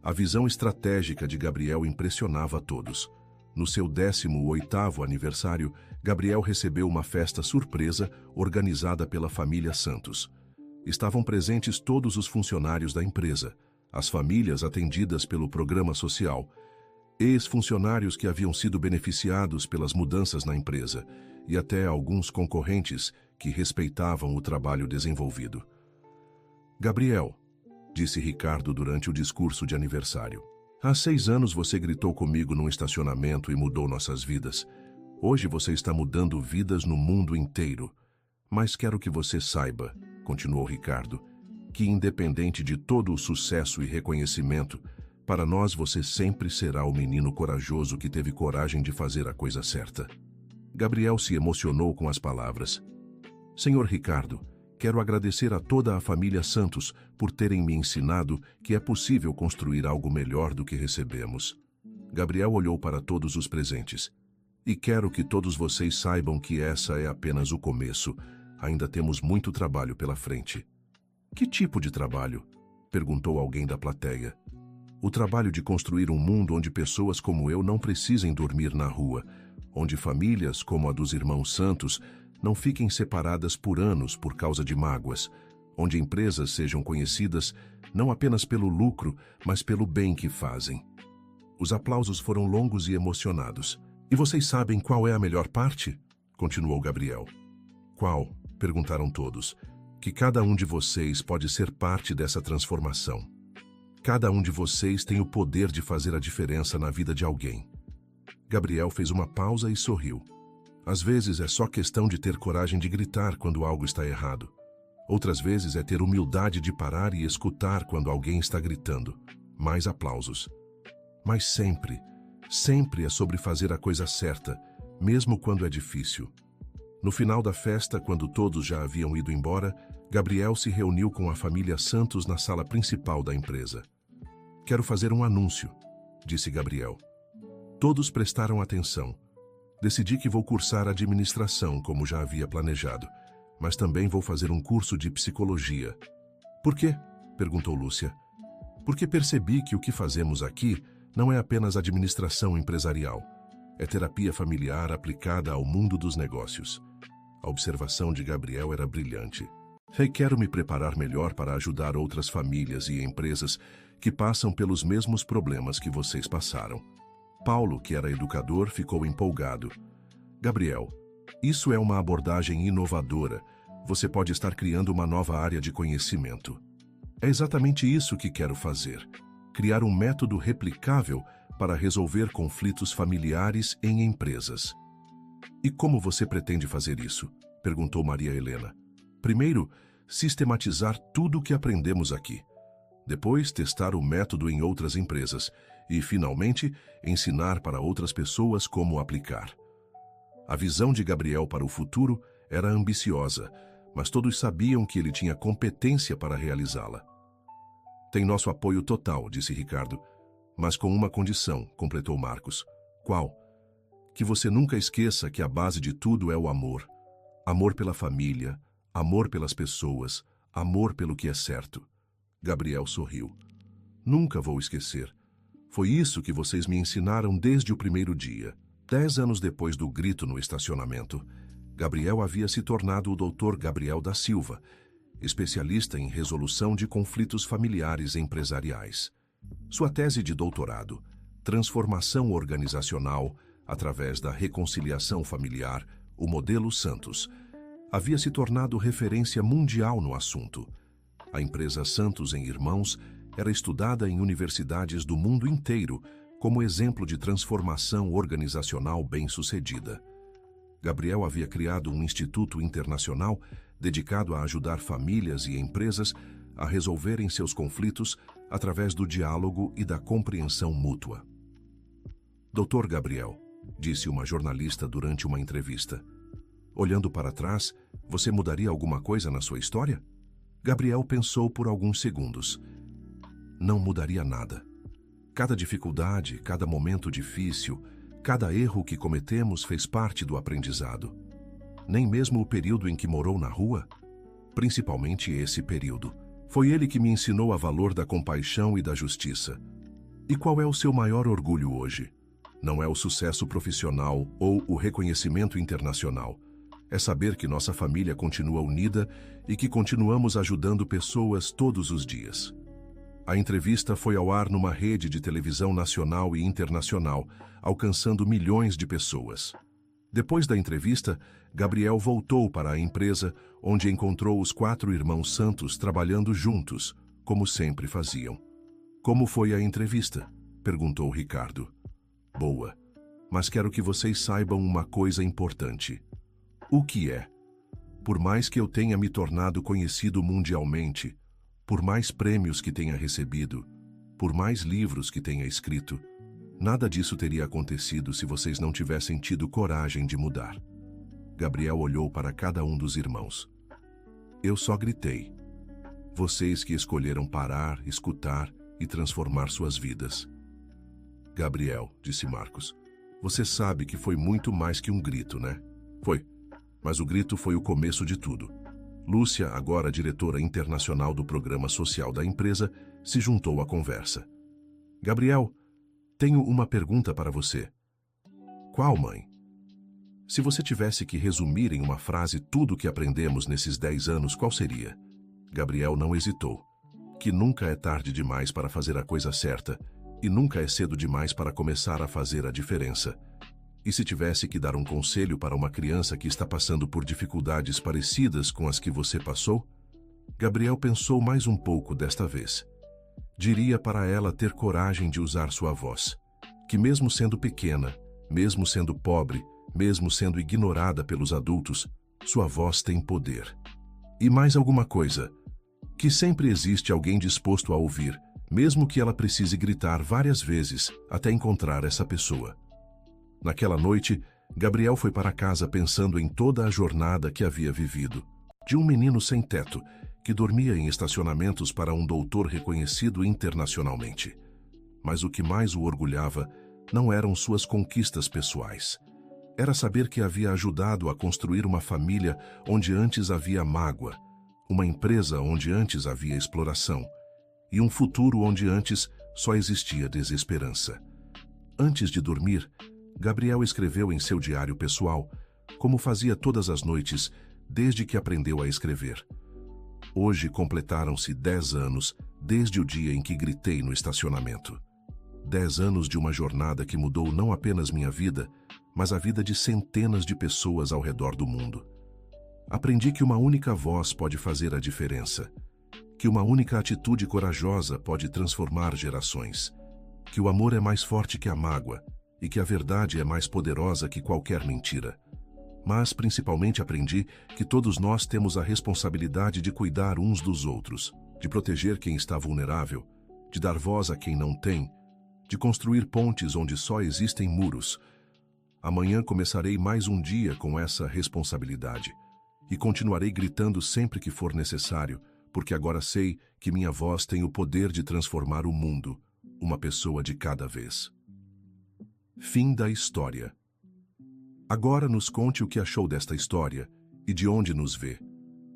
A visão estratégica de Gabriel impressionava a todos. No seu 18º aniversário, Gabriel recebeu uma festa surpresa organizada pela família Santos. Estavam presentes todos os funcionários da empresa, as famílias atendidas pelo programa social, ex-funcionários que haviam sido beneficiados pelas mudanças na empresa e até alguns concorrentes que respeitavam o trabalho desenvolvido. Gabriel, disse Ricardo durante o discurso de aniversário, há 6 anos você gritou comigo num estacionamento e mudou nossas vidas. Hoje você está mudando vidas no mundo inteiro. Mas quero que você saiba, continuou Ricardo, que independente de todo o sucesso e reconhecimento, para nós você sempre será o menino corajoso que teve coragem de fazer a coisa certa. Gabriel se emocionou com as palavras. Senhor Ricardo, quero agradecer a toda a família Santos por terem me ensinado que é possível construir algo melhor do que recebemos. Gabriel olhou para todos os presentes. E quero que todos vocês saibam que essa é apenas o começo. Ainda temos muito trabalho pela frente. Que tipo de trabalho? Perguntou alguém da plateia. O trabalho de construir um mundo onde pessoas como eu não precisem dormir na rua, onde famílias como a dos irmãos Santos não fiquem separadas por anos por causa de mágoas, onde empresas sejam conhecidas não apenas pelo lucro, mas pelo bem que fazem. Os aplausos foram longos e emocionados. E vocês sabem qual é a melhor parte? Continuou Gabriel. Qual? Perguntaram todos. Que cada um de vocês pode ser parte dessa transformação. Cada um de vocês tem o poder de fazer a diferença na vida de alguém. Gabriel fez uma pausa e sorriu. Às vezes é só questão de ter coragem de gritar quando algo está errado. Outras vezes é ter humildade de parar e escutar quando alguém está gritando. Mais aplausos. Mas sempre é sobre fazer a coisa certa, mesmo quando é difícil. No final da festa, quando todos já haviam ido embora, Gabriel se reuniu com a família Santos na sala principal da empresa. "Quero fazer um anúncio", disse Gabriel. Todos prestaram atenção. "Decidi que vou cursar administração, como já havia planejado, mas também vou fazer um curso de psicologia." "Por quê?", perguntou Lúcia. "Porque percebi que o que fazemos aqui não é apenas administração empresarial. É terapia familiar aplicada ao mundo dos negócios." A observação de Gabriel era brilhante. "Quero me preparar melhor para ajudar outras famílias e empresas que passam pelos mesmos problemas que vocês passaram." Paulo, que era educador, ficou empolgado. "Gabriel, isso é uma abordagem inovadora. Você pode estar criando uma nova área de conhecimento." "É exatamente isso que quero fazer. Criar um método replicável para resolver conflitos familiares em empresas." "E como você pretende fazer isso?", perguntou Maria Helena. "Primeiro, sistematizar tudo o que aprendemos aqui. Depois, testar o método em outras empresas. E, finalmente, ensinar para outras pessoas como aplicar." A visão de Gabriel para o futuro era ambiciosa, mas todos sabiam que ele tinha competência para realizá-la. "Tem nosso apoio total", disse Ricardo. "Mas com uma condição", completou Marcos. "Qual?" "Que você nunca esqueça que a base de tudo é o amor. Amor pela família, amor pelas pessoas, amor pelo que é certo." Gabriel sorriu. "Nunca vou esquecer. Foi isso que vocês me ensinaram desde o primeiro dia." 10 anos depois do grito no estacionamento, Gabriel havia se tornado o Dr. Gabriel da Silva, especialista em resolução de conflitos familiares empresariais. Sua tese de doutorado, Transformação Organizacional através da Reconciliação Familiar, o Modelo Santos, havia se tornado referência mundial no assunto. A empresa Santos em Irmãos era estudada em universidades do mundo inteiro como exemplo de transformação organizacional bem-sucedida. Gabriel havia criado um instituto internacional dedicado a ajudar famílias e empresas a resolverem seus conflitos através do diálogo e da compreensão mútua. "Dr. Gabriel", disse uma jornalista durante uma entrevista, "olhando para trás, você mudaria alguma coisa na sua história?" Gabriel pensou por alguns segundos. "Não mudaria nada. Cada dificuldade, cada momento difícil, cada erro que cometemos fez parte do aprendizado. Nem mesmo o período em que morou na rua? Principalmente esse período. Foi ele que me ensinou a valor da compaixão e da justiça." "E qual é o seu maior orgulho hoje?" "Não é o sucesso profissional ou o reconhecimento internacional. É saber que nossa família continua unida e que continuamos ajudando pessoas todos os dias." A entrevista foi ao ar numa rede de televisão nacional e internacional, alcançando milhões de pessoas. Depois da entrevista, Gabriel voltou para a empresa, onde encontrou os 4 irmãos Santos trabalhando juntos, como sempre faziam. "Como foi a entrevista?", perguntou Ricardo. "Boa, mas quero que vocês saibam uma coisa importante." "O que é?" "Por mais que eu tenha me tornado conhecido mundialmente, por mais prêmios que tenha recebido, por mais livros que tenha escrito, nada disso teria acontecido se vocês não tivessem tido coragem de mudar." Gabriel olhou para cada um dos irmãos. "Eu só gritei. Vocês que escolheram parar, escutar e transformar suas vidas." "Gabriel", disse Marcos, "você sabe que foi muito mais que um grito, né?" "Foi, mas o grito foi o começo de tudo." Lúcia, agora diretora internacional do programa social da empresa, se juntou à conversa. "Gabriel, tenho uma pergunta para você." "Qual, mãe?" "Se você tivesse que resumir em uma frase tudo o que aprendemos nesses 10 anos, qual seria?" Gabriel não hesitou. "Que nunca é tarde demais para fazer a coisa certa e nunca é cedo demais para começar a fazer a diferença. E se tivesse que dar um conselho para uma criança que está passando por dificuldades parecidas com as que você passou?" Gabriel pensou mais um pouco desta vez. "Diria para ela ter coragem de usar sua voz. Que mesmo sendo pequena, mesmo sendo pobre, mesmo sendo ignorada pelos adultos, sua voz tem poder. E mais alguma coisa. Que sempre existe alguém disposto a ouvir, mesmo que ela precise gritar várias vezes até encontrar essa pessoa." Naquela noite, Gabriel foi para casa pensando em toda a jornada que havia vivido. De um menino sem teto, que dormia em estacionamentos para um doutor reconhecido internacionalmente. Mas o que mais o orgulhava não eram suas conquistas pessoais. Era saber que havia ajudado a construir uma família onde antes havia mágoa, uma empresa onde antes havia exploração, e um futuro onde antes só existia desesperança. Antes de dormir, Gabriel escreveu em seu diário pessoal, como fazia todas as noites, desde que aprendeu a escrever. Hoje completaram-se 10 anos desde o dia em que gritei no estacionamento. 10 anos de uma jornada que mudou não apenas minha vida, mas a vida de centenas de pessoas ao redor do mundo. Aprendi que uma única voz pode fazer a diferença, que uma única atitude corajosa pode transformar gerações, que o amor é mais forte que a mágoa e que a verdade é mais poderosa que qualquer mentira. Mas, principalmente, aprendi que todos nós temos a responsabilidade de cuidar uns dos outros, de proteger quem está vulnerável, de dar voz a quem não tem, de construir pontes onde só existem muros. Amanhã começarei mais um dia com essa responsabilidade e continuarei gritando sempre que for necessário, porque agora sei que minha voz tem o poder de transformar o mundo, uma pessoa de cada vez. Fim da história. Agora nos conte o que achou desta história e de onde nos vê.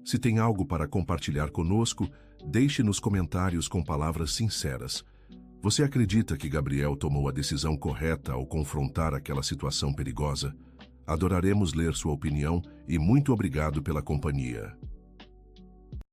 Se tem algo para compartilhar conosco, deixe nos comentários com palavras sinceras. Você acredita que Gabriel tomou a decisão correta ao confrontar aquela situação perigosa? Adoraremos ler sua opinião e muito obrigado pela companhia.